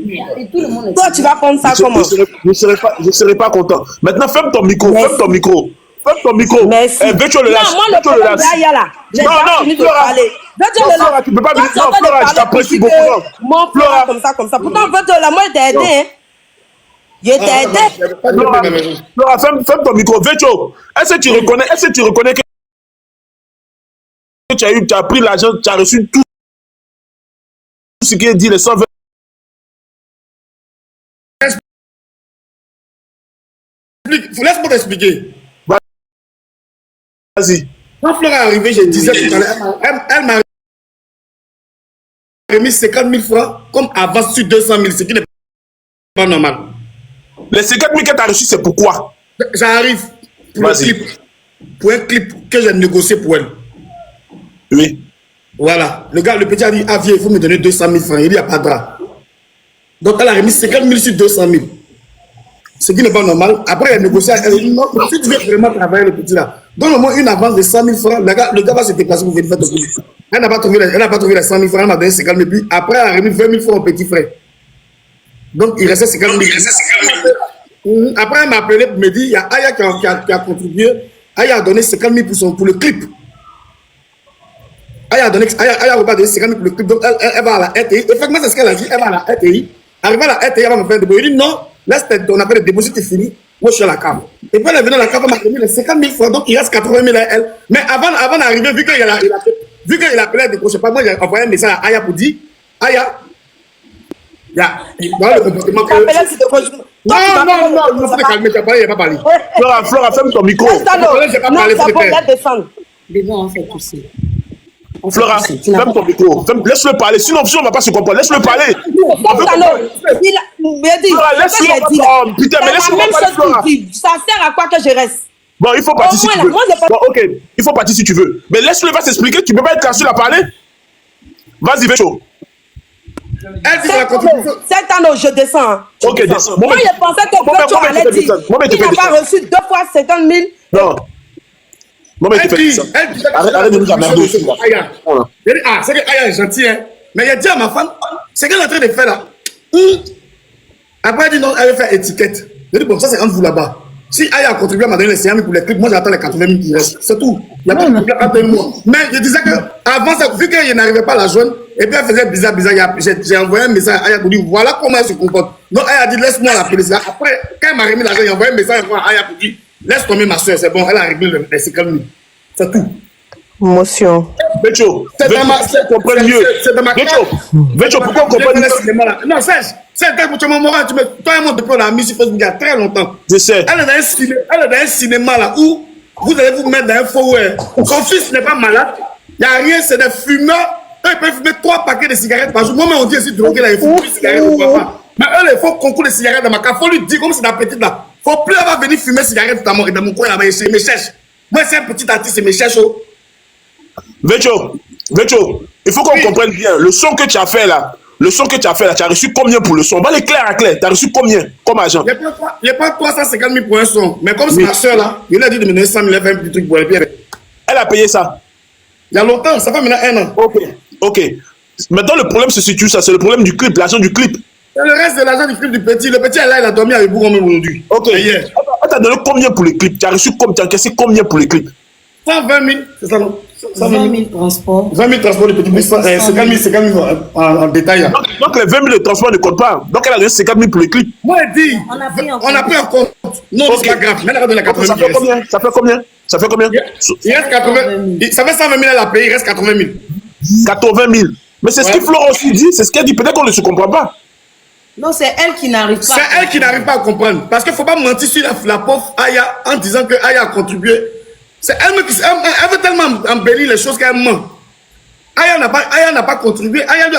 Toi, tu vas prendre ça comment? Je ne serai pas content. Maintenant, ferme ton micro. Ferme ton micro. Ferme ton micro. Merci. Non, moi, le problème d'Aya là. Non, Flora, tu ne peux pas venir. Non, Flora, je t'apprécie beaucoup. Mon Flora, comme ça. Pourtant, là, moi, je t'ai aidé. Hein. Je t'ai aidé. Flora, ferme ton micro. Vecho, est-ce que tu reconnais que tu as pris l'argent, tu as reçu tout ce qui est dit, les 120. Laisse-moi t'expliquer. Vas-y. Quand Flora est arrivée, je disais tout à l'heure, elle m'a remis 50 000 francs comme avance sur 200 000, ce qui n'est pas normal. Les 50 000 que tu as reçus, c'est pourquoi? J'arrive pour un clip que j'ai négocié pour elle. Oui. Voilà. Le petit a dit, ah viens, il faut me donner 200 000 francs. Il n'y a pas de drap. Donc elle a remis 50 000 sur 200 000. Ce qui n'est pas normal. Après, elle a négocié. Elle a dit, non, si tu veux vraiment travailler le petit là, donne-moi une avance de 100 000 francs. Le gars va se déplacer pour venir faire ton coup. Elle n'a pas trouvé les 100 000 francs. Elle m'a donné 50 000. Puis après, elle a remis 20 000 francs au petit frère. Donc il restait 50 000. Après, elle m'a appelé pour me dire, il y a Aya qui a contribué. Aya a donné 50 000 pour le clip. Aya a donné 50 000 pour le clip. Donc elle va à la RTI. Effectivement, c'est ce qu'elle a dit. Elle va à la RTI. Arrivée à la RTI, elle va me faire des bruits. Elle dit non, laisse ton appel de dépôt, c'est fini. Moi, je suis à la cave. Et puis elle est venue à la cave, elle m'a remis les 50 000 francs. Donc il reste 80 000 à elle. Mais avant d'arriver, vu qu'il appelait à décrocher pas, moi, j'ai envoyé un message à Aya pour dire, Aya, il y a le comportement que... Non, il faut te calmer, tu n'as pas parlé. Flora, ferme ton micro. Non, ça peut descendre. Devant, fait tout ça. Flora, ferme ton micro. Laisse-le parler. Sinon, on ne va pas se comprendre. Laisse-le parler. Putain, mais laisse-le parler, Flora. Ça sert à quoi que je reste? Bon, il faut partir si tu veux. Bon, ok. Il faut partir si tu veux. Mais laisse-le va s'expliquer. Tu ne peux pas être caché à parler. Vas-y, Vecho. Elle dit la contribution. Celtano, je descends. Ok, descends. Moi, je pensais que Vecho allait dire qu'il n'a pas reçu 2 fois 50 000. Non. Non, mais tu fais ça. Arrête de nous emmerder aussi. Ah, c'est que Aya est gentil, hein. Mais il a dit à ma femme, c'est qu'elle est en train de faire là. Après, elle dit non, elle veut faire étiquette. Je dis, bon, ça c'est entre vous là-bas. Si Aya a contribué à m'a donné les 50 000 pour les clips, moi j'attends les 80 000 qui restent. C'est tout. Il n'y a pas de problème. Mais je disais que avant ça, vu qu'elle n'arrivait pas à la joindre, et puis elle faisait bizarre. J'ai envoyé un message à Aya pour dire voilà comment elle se comporte. Donc Aya a dit laisse-moi l'appeler. Après, quand elle m'a remis l'argent, j'ai envoyé un message à Aya pour dire laisse tomber ma soeur, c'est bon, elle a réglé les 50 000. C'est tout. Motion. Vecho, comprends mieux. C'est dans ma Vecho, pourquoi on comprend mieux? Non, Serge, c'est un peu moral. Toi et moi, depuis on a mis sur Facebook il y a très longtemps. Je sais. Elle est dans un cinéma là où vous allez vous mettre dans un foyer. Son fils n'est pas malade. Il n'y a rien, c'est des fumeurs. Eux, ils peuvent fumer 3 paquets de cigarettes par jour. Moi, on dit aussi droguer là, il faut plus de cigarettes au papa. Mais eux, il faut concours de cigarettes dans ma cave. Il faut lui dire, comme c'est la petite là. Il ne faut plus avoir venir fumer cigarettes dans mon coin là-bas. Il me cherche. Moi, c'est un petit artiste, il me cherche. Vecho, il faut qu'on comprenne bien. Le son que tu as fait là, tu as reçu combien pour le son? On va aller clair à clair. Tu as reçu combien comme argent? Il n'y a pas 350 000 pour un son. Mais comme c'est ma soeur là, il a dit de me donner 100 000, elle fait un petit truc pour elle. Elle a payé ça? Il y a longtemps, ça fait maintenant 1 an. Ok. Maintenant, le problème se situe ça. C'est le problème du clip, l'argent du clip. Et le reste de l'argent du clip du petit. Le petit, là, il a dormi avec vous même aujourd'hui. Ok. Elle t'a donné combien pour les clips? Tu as reçu combien? Tu as encaissé combien pour les clips? 120 000, c'est ça non? 20 000 transports. 20 000 transports de petit bus, 50 000 en détail. Là. Donc les 20 000 de transport ne comptent pas. Donc elle a donné 50 000 pour les clips. Moi, elle dit, on a pris en compte. Non, c'est pas grave. Mais elle a donné 80 000. Ça fait combien? Il reste 80 000. Ça fait 120 000 elle a payé, il reste 80 000. 80 000. Mais c'est ce que Flore aussi dit, c'est ce qu'elle dit. Peut-être qu'on ne se comprend pas. Non, c'est elle qui n'arrive pas. C'est elle qui n'arrive pas à comprendre. Parce qu'il ne faut pas mentir sur la pauvre Aya en disant que Aya a contribué. C'est elle qui elle veut tellement embellir les choses qu'elle ment. Aya n'a pas contribué. Aya lui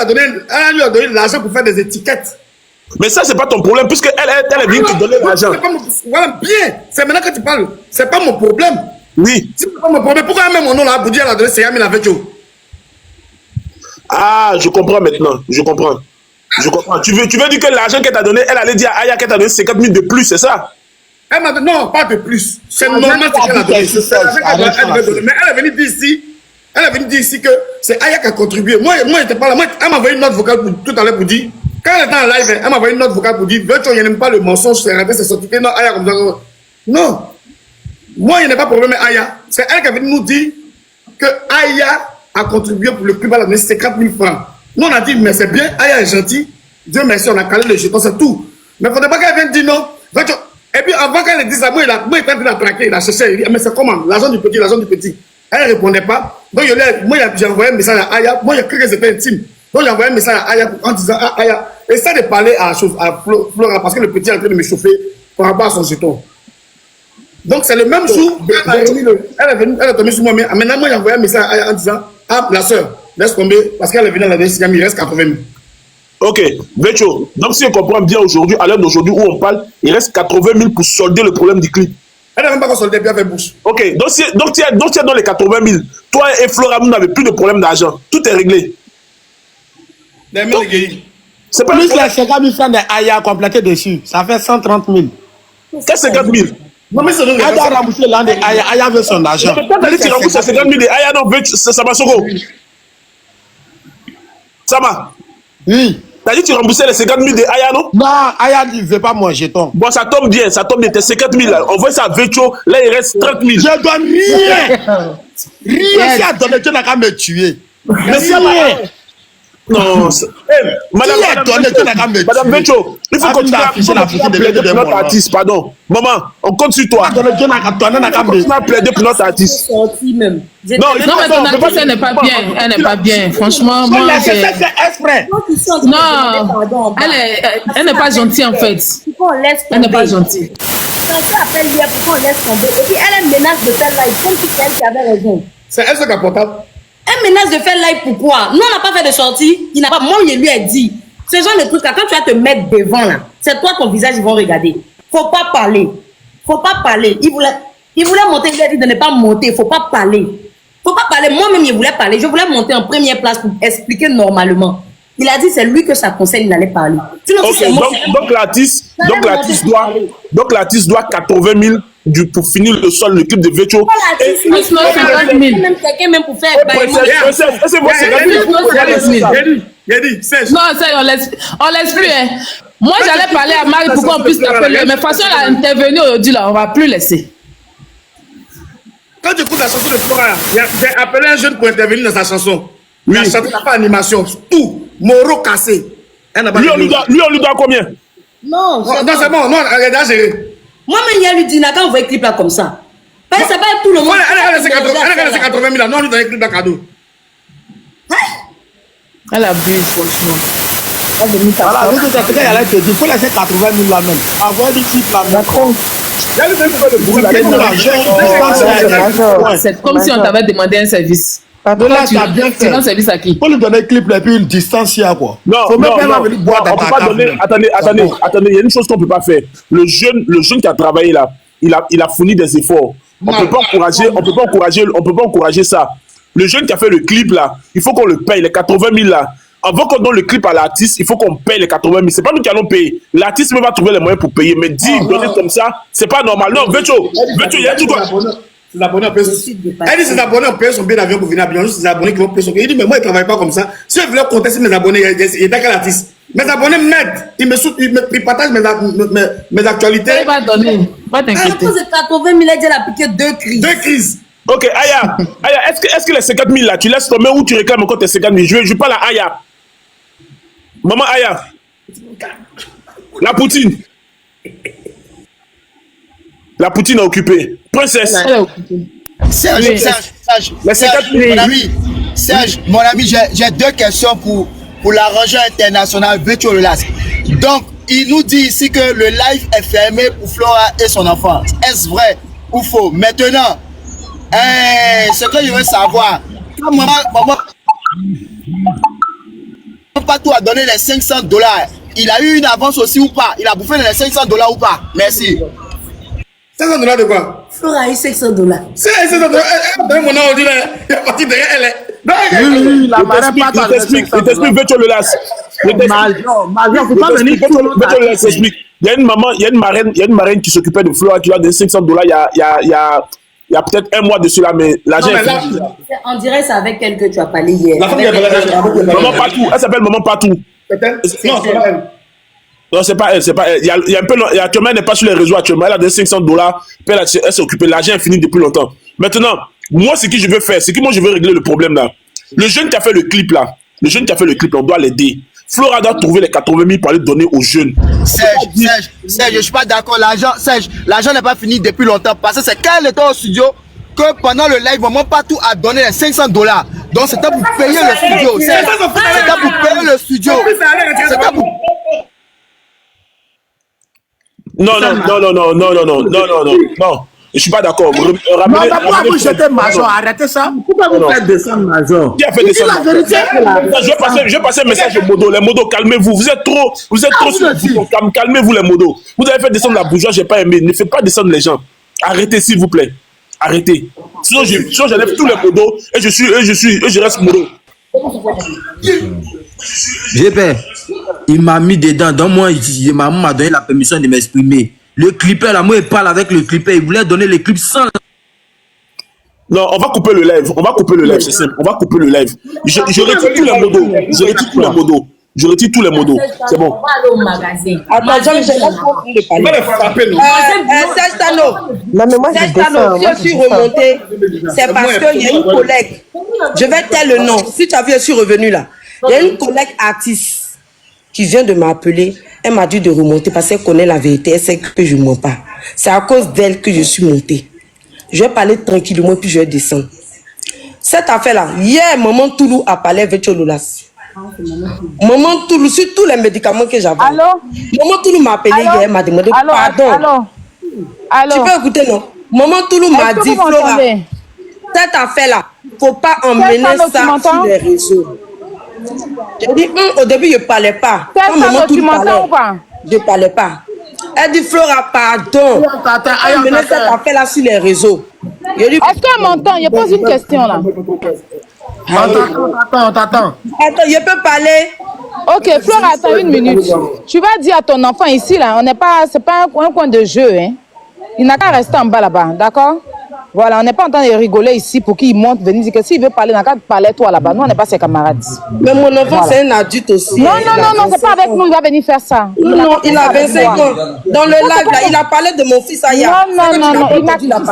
a donné l'argent pour faire des étiquettes. Mais ça, c'est pas ton problème, puisque elle est venue te donner l'argent. Voilà, bien. C'est maintenant que tu parles. C'est pas mon problème. Oui. C'est pas mon problème. Pourquoi elle met mon nom là, Boudia, elle a donné 50 000 avec eux? Ah, je comprends maintenant. Je comprends. Tu veux dire que l'argent qu'elle t'a donné, elle allait dire à Aya qu'elle t'a donné 50 000 de plus, c'est ça? Elle m'a dit non, pas de plus. C'est normal ce qu'elle a donné. Mais elle est venue dire ici. Elle est venue dire ici que c'est Aya qui a contribué. Moi, j'étais pas là. Moi, elle m'a envoyé une note vocale tout à l'heure pour dire. Quand elle était en live, elle m'a envoyé une note vocale pour dire Vecho, il n'aime pas le mensonge, c'est raté, c'est sorti. Non, Aya comme ça. Non. Moi, il n'y a pas de problème avec Aya. C'est elle qui est venue nous dire que Aya a contribué pour le club à la donner 50 000 francs. Nous, on a dit, mais c'est bien, Aya est gentil. Dieu merci, on a calé le jeton, c'est tout. Mais il ne faudrait pas qu'elle vienne dire non. Vecho. Et puis avant qu'elle dise ça, moi, il était en train de la traquer, il a cherché. Il dit, mais c'est comment? L'argent du petit. Elle ne répondait pas. Donc, moi, j'ai envoyé un message à Aya. Moi, il y a cru que c'était intime. Donc, j'ai envoyé un message à Aya en disant, Aya, essaie de parler à Flora parce que le petit est en train de me chauffer par rapport à son jeton. Donc, c'est le même jour. Elle est tombée sur moi. Mais maintenant, moi, j'ai envoyé un message à Aya en disant, la soeur, laisse tomber parce qu'elle est venue à la décision, il reste 80 000. Ok, Vecho, donc si on comprend bien aujourd'hui, à l'heure d'aujourd'hui où on parle, il reste 80 000 pour solder le problème du clip. Elle n'a même pas soldé, bien fait bouche. Ok, donc tu es dans les 80 000. Toi et Flora, vous n'avez plus de problème d'argent. Tout est réglé. C'est pas plus les 50 000 francs d'Aya complétés dessus. Ça fait 130 000. Qu'est-ce que 50 000? Non, mais c'est elle doit rembourser l'an de Aya. Aya veut son argent. Tu rembourses 50 000 de Aya, non, ça va Soko. Sama. Oui. T'as dit que tu remboursais les 50 000 de Aya, non? Non, Aya ne veut pas mon jeton. Bon, ça tombe bien, tes 50 000 là. On voit ça à Vecho, là il reste 30 000. Je donne rien. Rien, si elle donne, tu n'as qu'à me tuer. Rien. Non, Madame Vecho, il faut continuer à afficher la photo de notre artiste, pardon. Maman, on compte sur toi. On continue à plaider pour notre artiste. Non, mais ton artiste, elle n'est pas bien. Elle n'est pas bien. Franchement, moi, c'est exprès. Non, elle n'est pas gentille en fait. Elle n'est pas gentille. On appelle hier pour qu'on laisse tomber. Et puis elle menace de faire live comme si c'est elle qui avait raison. C'est elle qui a portable. Elle menace de faire live pourquoi? Nous, on n'a pas fait de sortie. Il n'a pas. Moi, je lui ai dit. Ce genre de truc là, quand tu vas te mettre devant là, c'est toi ton visage, ils vont regarder. Faut pas parler. Faut pas parler. Il voulait monter, il a dit de ne pas monter. Faut pas parler. Faut pas parler. Moi-même, il voulait parler. Je voulais monter en première place pour expliquer normalement. Il a dit c'est lui que ça conseille, il allait parler. Sinon, okay, donc l'artiste doit 80 000 pour finir le sol, le clip de Vetcho. Même quelqu'un même pour faire non, ça, on laisse plus. Hein. Moi, j'allais parler à Marie pour qu'on puisse t'appeler. Mais de toute façon, elle a intervenu aujourd'hui, là, on va plus laisser. Quand tu écoutes la chanson de Flora, j'ai appelé un jeune pour intervenir dans sa chanson. Il a chanté, il n'a pas d'animation, tout. Moro cassé. Lui, on lui doit combien? Non, c'est bon, non, elle a déjà géré. Moi-même, il y a lui dit, quand on voit un clip là comme ça. Parce que ça va tout le monde. Elle a laissé 80 000 là, non, on lui donne un clip là cadeau. Elle abuse, franchement. Voilà, quelqu'un allait te dire, il faut laisser 80 000 là même. Avoir des clips là même. C'est comme si on t'avait demandé un service. Donc là, tu as bien fait. Tu rends un service à qui? Faut lui donner un clip et puis une distance là quoi. Non, on peut pas donner. Attendez, il y a une chose qu'on peut pas faire. Le jeune qui a travaillé là, il a fourni des efforts. On peut pas encourager ça. Le jeune qui a fait le clip là, il faut qu'on le paye les 80 000 là. Avant qu'on donne le clip à l'artiste, il faut qu'on paye les 80 000. C'est pas nous qui allons payer. L'artiste même va trouver les moyens pour payer. Mais donner comme ça, c'est pas normal. Non, Vetcho, il y a tout quoi. Ses abonnés ont payé ses abonnés ont payé son billet d'avion pour venir à Abidjan. Juste ses abonnés qui vont payer son billet. Il dit, mais moi, il ne travaille pas comme ça. Si je voulais contester mes abonnés, il était quel artiste? Mes abonnés m'aident. Ils partagent mes actualités. Il va donner. Pas t'inquiéter. À cause de 80 000, elle a piqué 2 crises. 2 crises. Ok, Aya, est-ce que les 50 000 là, tu laisses tomber ou tu réclames encore tes 50 000? Je parle à Aya. Maman Aya. La Poutine. La Poutine est occupée. Princesse. Elle est occupée. Serge, mon ami, j'ai 2 questions pour l'arrangeur international Vetcho Lolas. Donc, il nous dit ici que le live est fermé pour Flora et son enfant. Est-ce vrai ou faux? Maintenant, ce que je veux savoir, quand maman Patou a donné les $500, il a eu une avance aussi ou pas? Il a bouffé les $500 ou pas? Merci. $500 de quoi? Flora a eu $500. C'est $500. Elle a donné mon nom, on dit, il est parti derrière elle. Oui, la marraine pas dans il t'explique Vetcho Lolas. Major, faut pas venir Vetcho Lolas t'explique. Il y a une marraine qui s'occupait de Flora qui lui a donné $500 il y a peut-être un mois de cela, mais l'argent est fini. On dirait c'est avec elle que tu as parlé hier. Maman Patou, elle s'appelle Maman Patou. Non, c'est pas elle. Non, c'est pas elle, c'est pas elle. Il y a un peu, actuellement, elle n'est pas sur les réseaux actuellement. Elle a donné $500, puis elle s'est occupée. L'argent est fini depuis longtemps. Maintenant, moi, ce que je veux faire, c'est que moi, je veux régler le problème là. Le jeune qui a fait le clip là, on doit l'aider. Flora doit trouver les 80 000 pour aller donner aux jeunes. Serge, je suis pas d'accord. L'argent n'est pas fini depuis longtemps. Parce que c'est quand elle était au studio que pendant le live, Maman Patou a donné les $500. Donc c'était pour payer le studio. C'était pour payer le studio. C'était pour... Non. Je suis pas d'accord. Arrêtez ça. Pourquoi vous faites descendre Major? Qui a fait descendre? Je vais passer un message aux modos. Les modos, calmez-vous. Vous êtes trop calmez-vous les modos. Vous avez fait descendre la bourgeoisie, j'ai pas aimé. Ne faites pas descendre les gens. Arrêtez s'il vous plaît. Arrêtez. Sinon j'enlève tous les modos et je reste modo. GP, il m'a mis dedans. Donc moi, maman m'a donné la permission de m'exprimer. Le clipper, là, moi, il parle avec le clipper. Il voulait donner les clips sans... Non, on va couper le live. C'est simple. On va couper le live. Je retire tous les modos. Je retire tous les modos. C'est bon. On va aller au magasin. Attends, Serge Tano. Non, mais moi, je suis remonté. C'est parce qu'il y a une collègue. Je vais taire le nom. Si tu as vu, je suis revenu là. Il y a une collègue artiste qui vient de m'appeler. Elle m'a dit de remonter parce qu'elle connaît la vérité. Elle sait que je ne mens pas. C'est à cause d'elle que je suis montée. Je vais parler tranquillement puis je vais descendre. Cette affaire-là, hier, Maman Toulou a parlé avec Vetcho Lolas. Maman Toulou, sur tous les médicaments que j'avais. Maman Toulou m'a appelé hier, elle m'a demandé pardon. Tu peux écouter, non? Maman Toulou m'a dit, Flora, cette affaire-là, il ne faut pas emmener ça sur les réseaux. J'ai dit, au début, je ne parlais pas. Quand Maman Toulou parlait, je ne parlais pas. Elle dit, Flora, pardon. Emmener cette affaire-là sur les réseaux. Est-ce qu'elle m'entend? Je pose une question là. On t'attend. Attends, je peux parler? Ok, Flora, attends une minute. Tu vas dire à ton enfant ici là, on n'est pas, c'est pas un coin de jeu, hein. Il n'a qu'à rester en bas là-bas, d'accord? Voilà, on n'est pas en train de rigoler ici pour qu'il monte, venir dire que s'il veut parler, il n'a qu'à parler toi là-bas. Nous, on n'est pas ses camarades. Mais mon enfant, c'est un adulte aussi. Non, c'est pas avec nous, il va venir faire ça. Non, il a 25 ans. Dans le live, là, il a parlé de mon fils Aya. Non,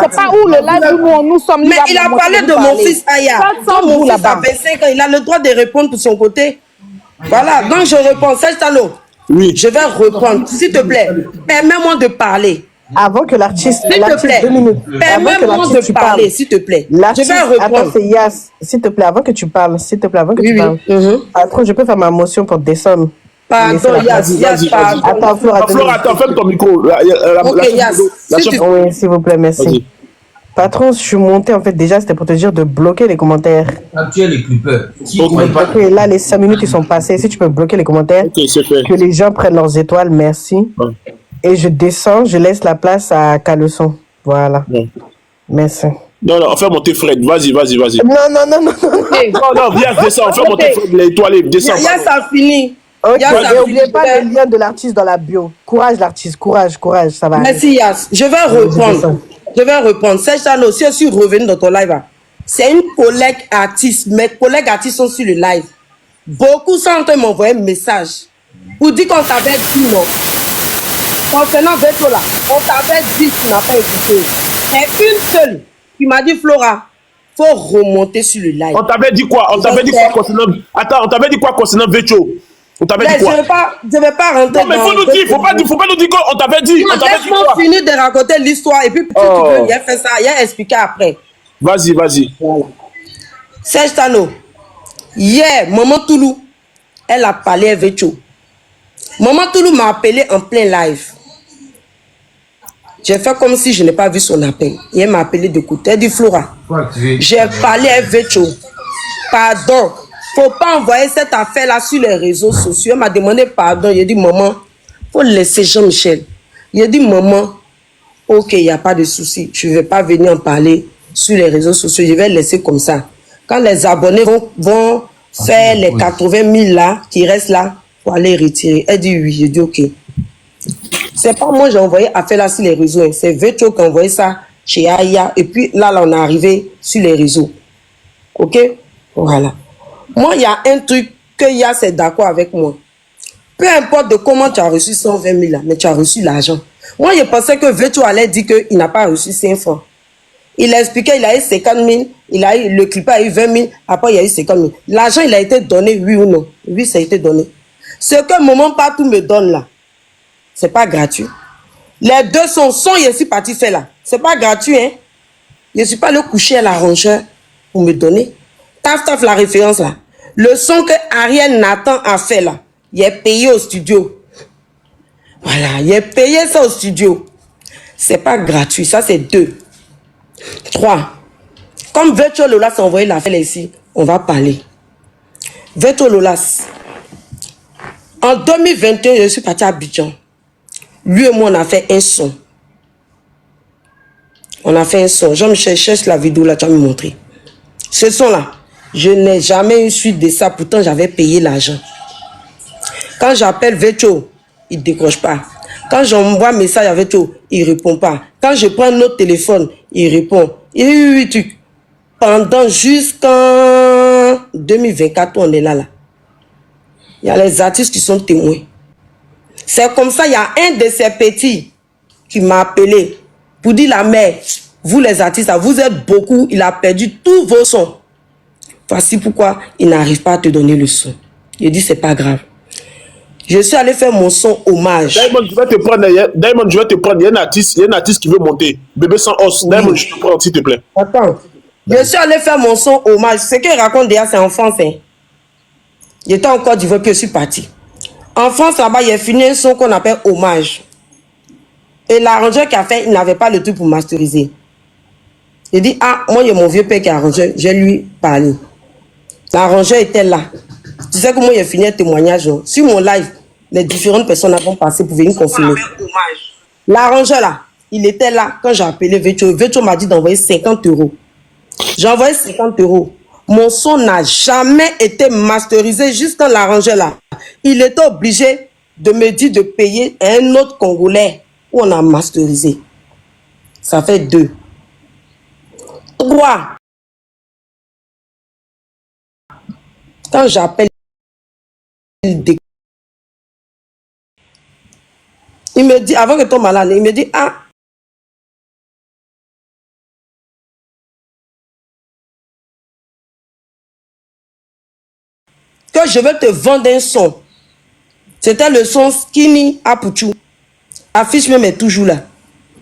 c'est pas où le live où nous sommes. Mais il a parlé de mon fils Aya. Mon fils a 25 ans, il a le droit de répondre pour son côté. Voilà, donc je réponds. Serge Tano, oui. Je vais répondre. S'il te plaît, permets-moi de parler. Avant que l'artiste... S'il te plaît, permets-moi de parler, s'il te plaît. Je vais répondre. Attends, c'est Yas. S'il te plaît, avant que tu parles, Attends, je peux faire ma motion pour descendre. Pardon, Yas, pardon. Attends, Flora, attends, ferme ton micro. Ok, Yas. Oui, s'il vous plaît, merci. Patron, je suis monté, en fait, déjà, c'était pour te dire de bloquer les commentaires. Tu es les clippers. Ok, là, les 5 minutes, ils sont passés. Si tu peux bloquer les commentaires, que les gens prennent leurs étoiles, merci. Ouais. Et je descends, je laisse la place à Caleçon. Voilà. Ouais. Merci. Non, on fait monter Fred. Vas-y. Non. Non, viens, descends. On fait monter Fred, l'étoile. Descends. Yas, ça finit. Ok, et n'oubliez pas le lien de l'artiste dans la bio. Courage, l'artiste. Courage. Ça va. Merci, Yas. Je vais répondre. Serge Tano, si je suis revenu dans ton live, c'est une collègue artiste. Mes collègues artistes sont sur le live. Beaucoup sont en train de m'envoyer un message pour dire qu'on t'avait dit non. Concernant Veto là, on t'avait dit tu n'as pas écouté. Et une seule qui m'a dit Flora, faut remonter sur le live. On t'avait dit quoi? On t'avait dit quoi concernant... Attends, on t'avait dit quoi concernant Veto? On t'avait dit quoi? Je vais pas rentrer. Non, mais faut nous dire, faut pas nous dire qu'on t'avait dit. On t'avait dit quoi? Fini de raconter l'histoire et puis si tu veux, il a fait ça, il a expliqué après. Vas-y. Voilà. Serge Tano, hier, Maman Toulou, elle a parlé à Veto. Maman Toulou m'a appelé en plein live. J'ai fait comme si je n'ai pas vu son appel. Et elle m'a appelé de côté. Elle dit Flora, j'ai parlé à Veto. Pardon. Faut pas envoyer cette affaire-là sur les réseaux sociaux. Elle m'a demandé pardon. Il a dit maman, faut laisser Jean-Michel. Il a dit maman, ok, il n'y a pas de souci. Je ne vais pas venir en parler sur les réseaux sociaux. Je vais laisser comme ça. Quand les abonnés vont faire les 80 000 là, qui restent là, pour aller retirer. Elle dit oui. J'ai dit ok. C'est pas moi j'ai envoyé affaire là sur les réseaux. C'est Veto qui a envoyé ça chez Aya. Et puis là, on est arrivé sur les réseaux. Ok? Voilà. Moi, il y a un truc que Yas est d'accord avec moi. Peu importe de comment tu as reçu 120 000 là, mais tu as reçu l'argent. Moi, je pensais que Veto allait dire qu'il n'a pas reçu 5 francs. Il a expliqué, il a eu 50 000, le clip a eu 20 000, après il y a eu 50 000. L'argent, il a été donné, oui ou non? Oui, ça a été donné. Ce que Maman Partout me donne là, c'est pas gratuit. Les 200 sons, je suis parti faire là. C'est pas gratuit, hein. Je ne suis pas allé coucher à l'arrangeur pour me donner. Taf, la référence là. Le son que Ariel Nathan a fait là, il est payé au studio. Voilà, il est payé ça au studio. C'est pas gratuit, ça c'est 2. 3. Comme Veto Lolas a envoyé l'affaire ici, on va parler. Veto Lolas. En 2021, je suis parti à Abidjan. Lui et moi, on a fait un son. Jean-Michel, cherche la vidéo là, tu vas me montrer. Ce son-là, je n'ai jamais eu suite de ça. Pourtant, j'avais payé l'argent. Quand j'appelle Veto, il ne décroche pas. Quand j'envoie un message à Veto, il ne répond pas. Quand je prends un autre téléphone, il répond. Pendant jusqu'en 2024, on est là. Il y a les artistes qui sont témoins. C'est comme ça, il y a un de ces petits qui m'a appelé pour dire la mère, vous les artistes, vous êtes beaucoup, il a perdu tous vos sons. Voici pourquoi il n'arrive pas à te donner le son. Il dit, c'est pas grave. Je suis allé faire mon son hommage. Diamond, je vais te prendre. Il y a un artiste qui veut monter. Bébé sans os. Oui. Diamond, je te prends, s'il te plaît. Attends. Je suis allé faire mon son hommage. Ce qu'il raconte déjà, c'est en France. Hein. Il était encore du vote que je suis parti. En France, là-bas, il a fini un son qu'on appelle hommage. Et l'arrangeur qui a fait, il n'avait pas le truc pour masteriser. Il dit, ah, moi, il y a mon vieux père qui est arrangeur. Je lui parlé. L'arrangeur était là. Tu sais que moi, j'ai fini un témoignage. Sur mon live, les différentes personnes vont passer pour venir confirmer. L'arrangeur là, il était là quand j'ai appelé Veto. Veto m'a dit d'envoyer 50 €. J'ai envoyé 50 €. Mon son n'a jamais été masterisé jusqu'à l'arrangeur là. Il était obligé de me dire de payer un autre Congolais où on a masterisé. Ça fait 2. 3. Quand j'appelle, il me dit, avant que tu tombes malade, il me dit, ah, que je veux te vendre un son. C'était le son Skinny Apuchu. Affiche même est toujours là.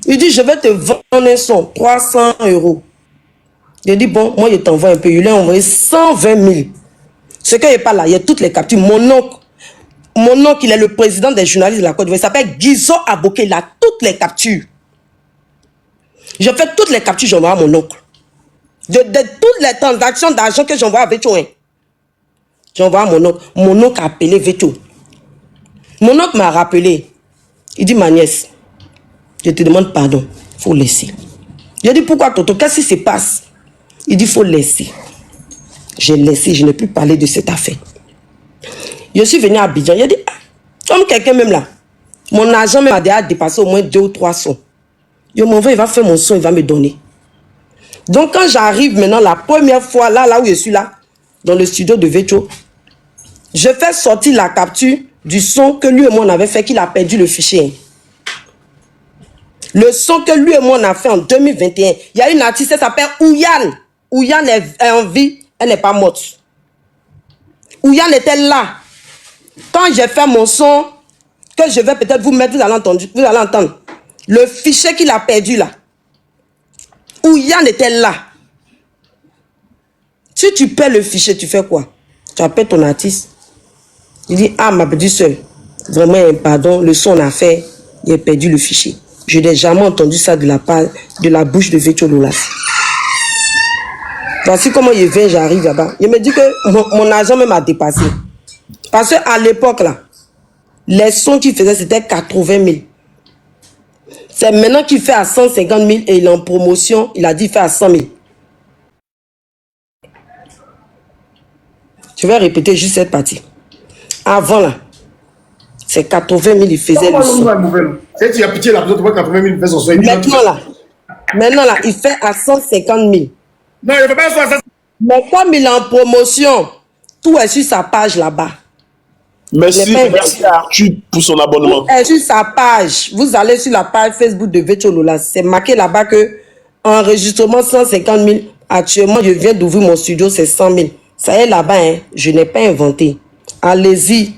Il dit, je vais te vendre un son, 300 €. J'ai dit, bon, moi je t'envoie un peu. Il lui a envoyé 120 000. Ce qu'il n'est pas là, il y a toutes les captures. Mon oncle, il est le président des journalistes de la Côte d'Ivoire. Il s'appelle Guizo Aboké. Il a toutes les captures. Je fais toutes les captures, j'envoie à mon oncle. De toutes les transactions d'argent que j'envoie à Veto. J'envoie à mon oncle. Mon oncle a appelé Veto. Mon oncle m'a rappelé. Il dit, ma nièce, je te demande pardon. Il faut laisser. J'ai dit, pourquoi Toto? Qu'est-ce qui se passe? Il dit, il faut laisser. J'ai laissé, je n'ai plus parlé de cette affaire. Je suis venu à Abidjan. Il a dit, comme quelqu'un même là, mon agent même a déjà dépassé au moins 2 ou 3 sons. Je m'en vais, il va faire mon son, il va me donner. Donc quand j'arrive maintenant, la première fois, là où je suis là, dans le studio de Veto, je fais sortir la capture du son que lui et moi on avait fait, qu'il a perdu le fichier. Le son que lui et moi on a fait en 2021. Il y a une artiste, elle s'appelle Ouyane. Ouyane est en vie, elle n'est pas morte. Ouyane était là. Quand j'ai fait mon son, que je vais peut-être vous mettre, vous allez entendre. Le fichier qu'il a perdu là. Ouyane était là. Si tu perds le fichier, tu fais quoi? Tu appelles ton artiste. Il dit, ah, ma petite soeur, vraiment, pardon, le son on a fait, il a perdu le fichier. Je n'ai jamais entendu ça de la bouche de Veto Lolas. Voici comment il vient, j'arrive là-bas. Il me dit que mon argent même a dépassé. Parce qu'à l'époque, là, les sons qu'il faisait, c'était 80 000. C'est maintenant qu'il fait à 150 000 et il est en promotion. Il a dit qu'il fait à 100 000. Je vais répéter juste cette partie. Avant, là, c'est 80 000, il faisait le son. Si tu as pitié, la personne, 80 000, il fait son son. Maintenant, là, il fait à 150 000. Non, il ne fait pas ça. Mais comme il est en promotion, tout est sur sa page là-bas. Merci pour son abonnement. Tout est sur sa page. Vous allez sur la page Facebook de Veto Lolas. C'est marqué là-bas que enregistrement 150 000. Actuellement, je viens d'ouvrir mon studio, c'est 100 000. Ça est là-bas, hein. Je n'ai pas inventé. Allez-y.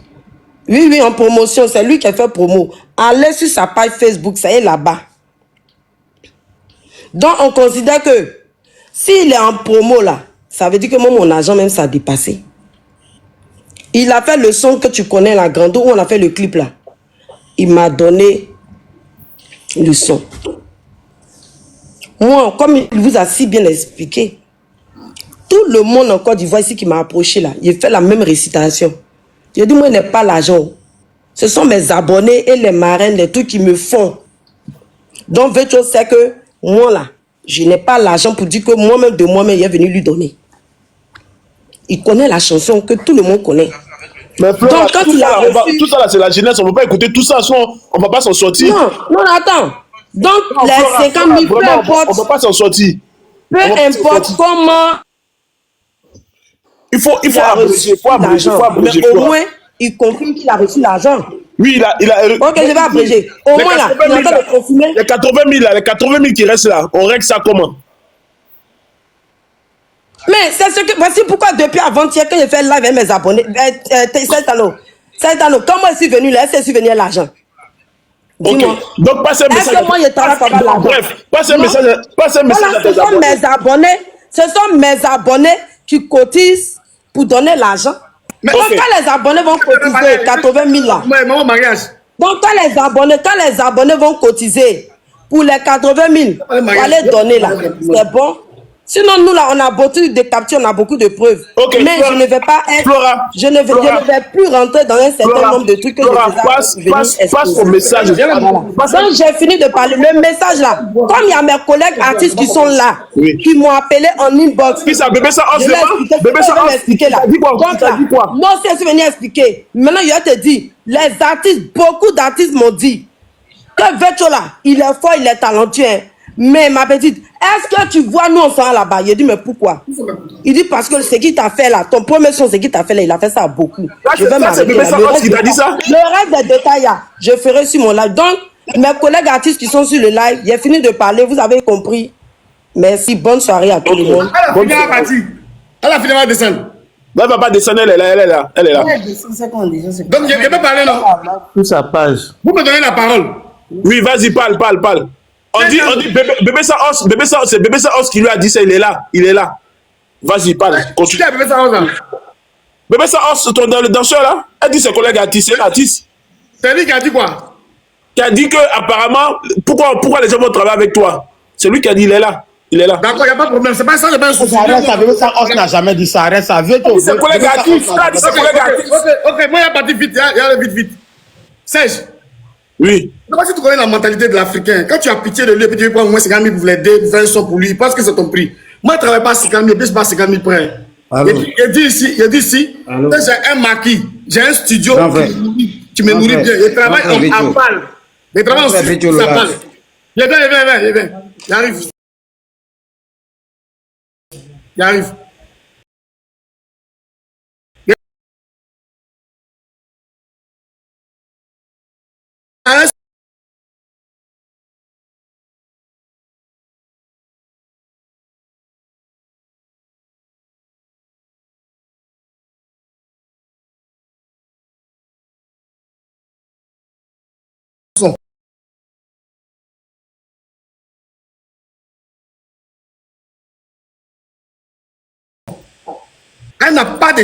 Oui, en promotion, c'est lui qui a fait promo. Allez sur sa page Facebook, ça est là-bas. Donc, on considère que s'il est en promo là, ça veut dire que moi, mon argent même, ça a dépassé. Il a fait le son que tu connais, la grande, où on a fait le clip là. Il m'a donné le son. Moi, comme il vous a si bien expliqué, tout le monde en Côte d'Ivoire ici qui m'a approché là, il fait la même récitation. J'ai dit, moi, il n'est pas l'argent. Ce sont mes abonnés et les marraines, les trucs qui me font. Donc, Veto sait que moi là, je n'ai pas l'argent pour dire que moi-même de moi-même, il est venu lui donner. Il connaît la chanson que tout le monde connaît. Mais Flora, donc, quand tout ça là, c'est la jeunesse, on ne peut pas écouter tout ça, sinon on ne va pas s'en sortir. Non, attends. Donc, non, les Flora, 50 000, peu importe. On ne peut pas s'en sortir. Peu importe comment. Il faut abréger, Mais au moins, il confirme qu'il a reçu l'argent. Oui, il a. Ok, je vais abréger. Au moins là, il est en train de confirmer. Les 80 000 là, les 80 000 qui restent là, on règle ça comment? Mais c'est ce que. Voici pourquoi depuis avant-hier, quand j'ai fait live avec mes abonnés, cette année, quand moi je suis venu là, est-ce que je suis venu à l'argent? Dis-moi. Okay. Donc, passe un message. Est-ce que moi je travaille pas l'argent? Bref, passe un message à tes abonnés. Ce sont mes abonnés qui cotisent pour donner l'argent. Donc, quand les abonnés vont cotiser 80 000 là. Donc, quand les abonnés vont cotiser pour les 80 000, pour aller donner là, c'est bon. Sinon, nous, là, on a beaucoup de captures, on a beaucoup de preuves. Okay, mais Flora, je ne vais pas être... Flora, je ne vais plus rentrer dans un certain nombre de trucs que je passe au message. Donc, j'ai fini de parler. Le message, là, comme il y a mes collègues artistes qui sont là, qui m'ont appelé en inbox. Qui ça, bébé ça, expliquer là. Moi aussi, je suis venu expliquer. Maintenant, je vais te dire, les artistes, beaucoup d'artistes m'ont dit que Veto, là, il est fort, il est talentueux. Mais ma petite, est-ce que tu vois, nous on sera là-bas? Il dit, mais pourquoi? Il dit, parce que ce qu'il t'a fait là, ton premier son, ce qu'il t'a fait là, il a fait ça à beaucoup. Je vais m'arrêter là. Le reste des détails, là, je ferai sur mon live. Donc, mes collègues artistes qui sont sur le live, j'ai fini de parler, vous avez compris. Merci, bonne soirée à tout le monde. Elle a finalement descendu. Elle ne va pas descendre, elle est là, elle est là. Elle est là. Donc, je peux parler, non? Sur sa page. Vous me donnez la parole. Oui, vas-y, parle. On dit, bébé Saos, c'est bébé Saos qui lui a dit ça, il est là. Vas-y, parle. Continue. Qui est bébé Saos, là? Bébé Saos, le danseur, là, elle dit ses collègues artistes, c'est un artiste. C'est lui qui a dit quoi? Qui a dit que, apparemment, pourquoi les gens vont travailler avec toi? C'est lui qui a dit, il est là. D'accord, il n'y a pas de problème. C'est pas ça, c'est pas un souci. Arrête ça, bébé Saos n'a jamais dit ça. Arrête ça. C'est collègue artiste. Ok, moi, il y a parti vite. Il y a le vite. Serge. Oui. Je ne sais pas si tu connais la mentalité de l'Africain. Quand tu as pitié de lui, puis tu veux prendre au moins 50 000 pour l'aider, pour faire un son pour lui, parce que c'est ton prix. Moi, je ne travaille pas à 50 000, puis je pas 50 000 près. Il dit ici, j'ai un maquis, j'ai un studio qui me nourrit bien. Je travaille en balle. Je travaille en balle. Il vient. Il arrive. Elle n'a pas de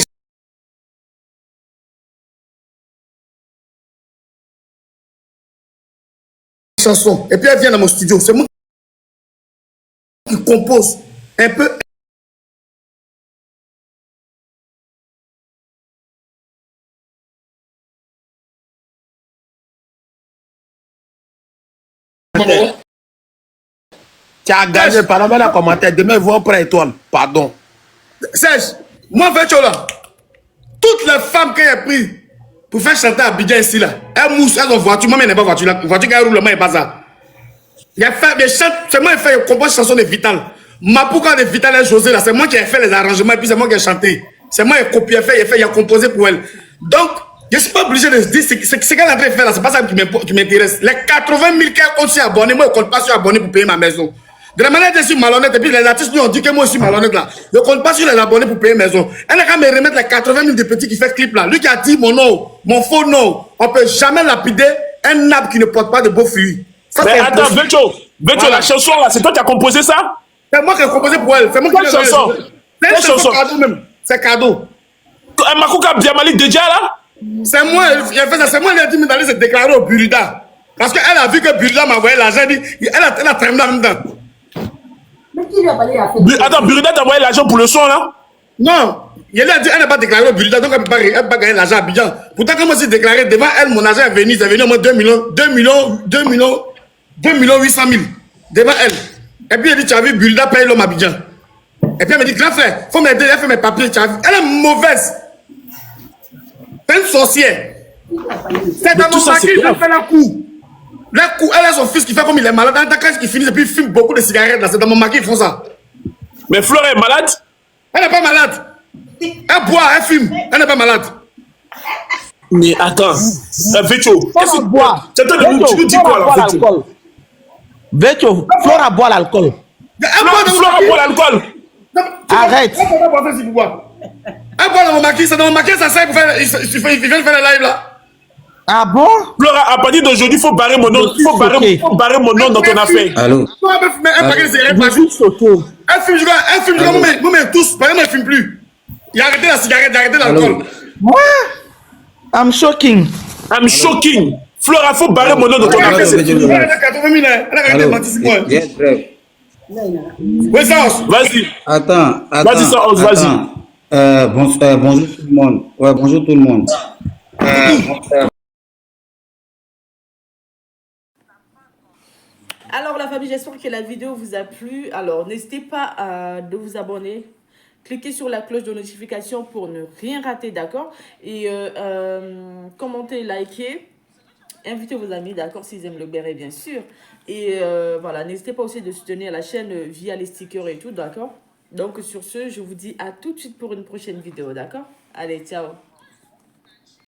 chanson. Et puis elle vient dans mon studio. C'est moi qui compose un peu. Tu as gagné, pardon, mais la commentaire. Demain, ils vont prendre étoile. Pardon. Serge, moi, Vécho là, toutes les femmes qu'elle a pris pour faire chanter à Abidjan ici là, elles moussent, elles ont voiture. Moi, mais n'est pas voiture. La voiture qu'elle roule, moi, elle n'est pas ça. Il a fait des chants, c'est moi qui ai fait compose chanson de Vital. Ma pourquoi de Vital et José là, c'est moi qui ai fait les arrangements et puis c'est moi qui ai chanté. C'est moi qui ai copié, il a composé pour elle. Donc, je ne suis pas obligé de dire ce qu'elle est en train de faire là, c'est pas ça qui m'intéresse. Les 80 000 qu'elle compte sur abonnés, moi je ne compte pas sur abonnés pour payer ma maison. De la manière dont je suis malhonnête, et puis les artistes nous ont dit que moi je suis malhonnête là. Je ne compte pas sur les abonnés pour payer ma maison. Elle n'a qu'à me remettre les 80 000 de petits qui fait clip là. Lui qui a dit mon nom, mon faux nom, on ne peut jamais lapider un arbre qui ne porte pas de beaux fruits. Ça, mais attends, Vécho, la chanson là, c'est toi qui as composé ça? C'est moi qui ai composé pour elle. C'est moi qui ai chanson. C'est une chanson cadeau même. C'est cadeau. Un Makouka Biamali déjà là? C'est moi, il a fait ça. C'est moi qui a dit d'aller se déclarer au Burida. Parce qu'elle a vu que Burida m'a envoyé l'argent. Elle a tremblé en même temps. Mais qui lui a parlé à fait? Attends, Burida t'a envoyé l'argent pour le son là? Non. Elle a dit elle n'a pas déclaré au Burida, donc elle ne peut pas gagner l'argent à Abidjan. Pourtant, quand moi j'ai déclaré devant elle, mon argent est venu au moins 2 800 000 devant elle. Et puis elle dit, tu as vu, Burida paye l'homme à Abidjan. Et puis elle me dit, grand frère, il faut m'aider, elle fait mes papiers. Elle est mauvaise. C'est une sorcière. C'est dans mon maquis, elle fait la cour. La cour, elle a son fils qui fait comme il est malade. Dans quand il finit et puis il fume beaucoup de cigarettes là. C'est dans mon maquis, ils font ça. Mais Fleur est malade? Elle n'est pas malade. Elle boit, elle fume. Elle n'est pas malade. Mais attends, Vécho, qu'est-ce que tu bois? Tu nous dis quoi là, Vécho? Vécho, Flora boit l'alcool. Flora boit l'alcool. Arrête. Elle boit dans mon maquis, c'est dans mon maquis, ça sert pour faire. Il vient de faire le live là. Ah bon? Flora, à partir d'aujourd'hui, il faut barrer mon nom. Il faut barrer mon nom dans ton affaire. Allô? Elle paquet de cigarettes par jour. Elle fume, moi, tous. Par exemple, elle fume plus. Il a arrêté la cigarette, il a arrêté l'alcool. Moi? I'm shocking. Flora, il faut barrer mon nom dans ton affaire. Elle a 80 000, elle a arrêté de mentir sur moi. Oui, Saos. Vas-y. Attends. Vas-y, Saos, vas-y. Bonjour tout le monde. Ouais, bonjour tout le monde. Alors la famille, j'espère que la vidéo vous a plu. Alors n'hésitez pas de vous abonner. Cliquez sur la cloche de notification pour ne rien rater, d'accord? Et commentez, likez. invitez vos amis, d'accord, s'ils aiment le béret, bien sûr. Et voilà, n'hésitez pas aussi de soutenir la chaîne via les stickers et tout, d'accord. Donc sur ce, je vous dis à tout de suite pour une prochaine vidéo, d'accord. Allez, ciao.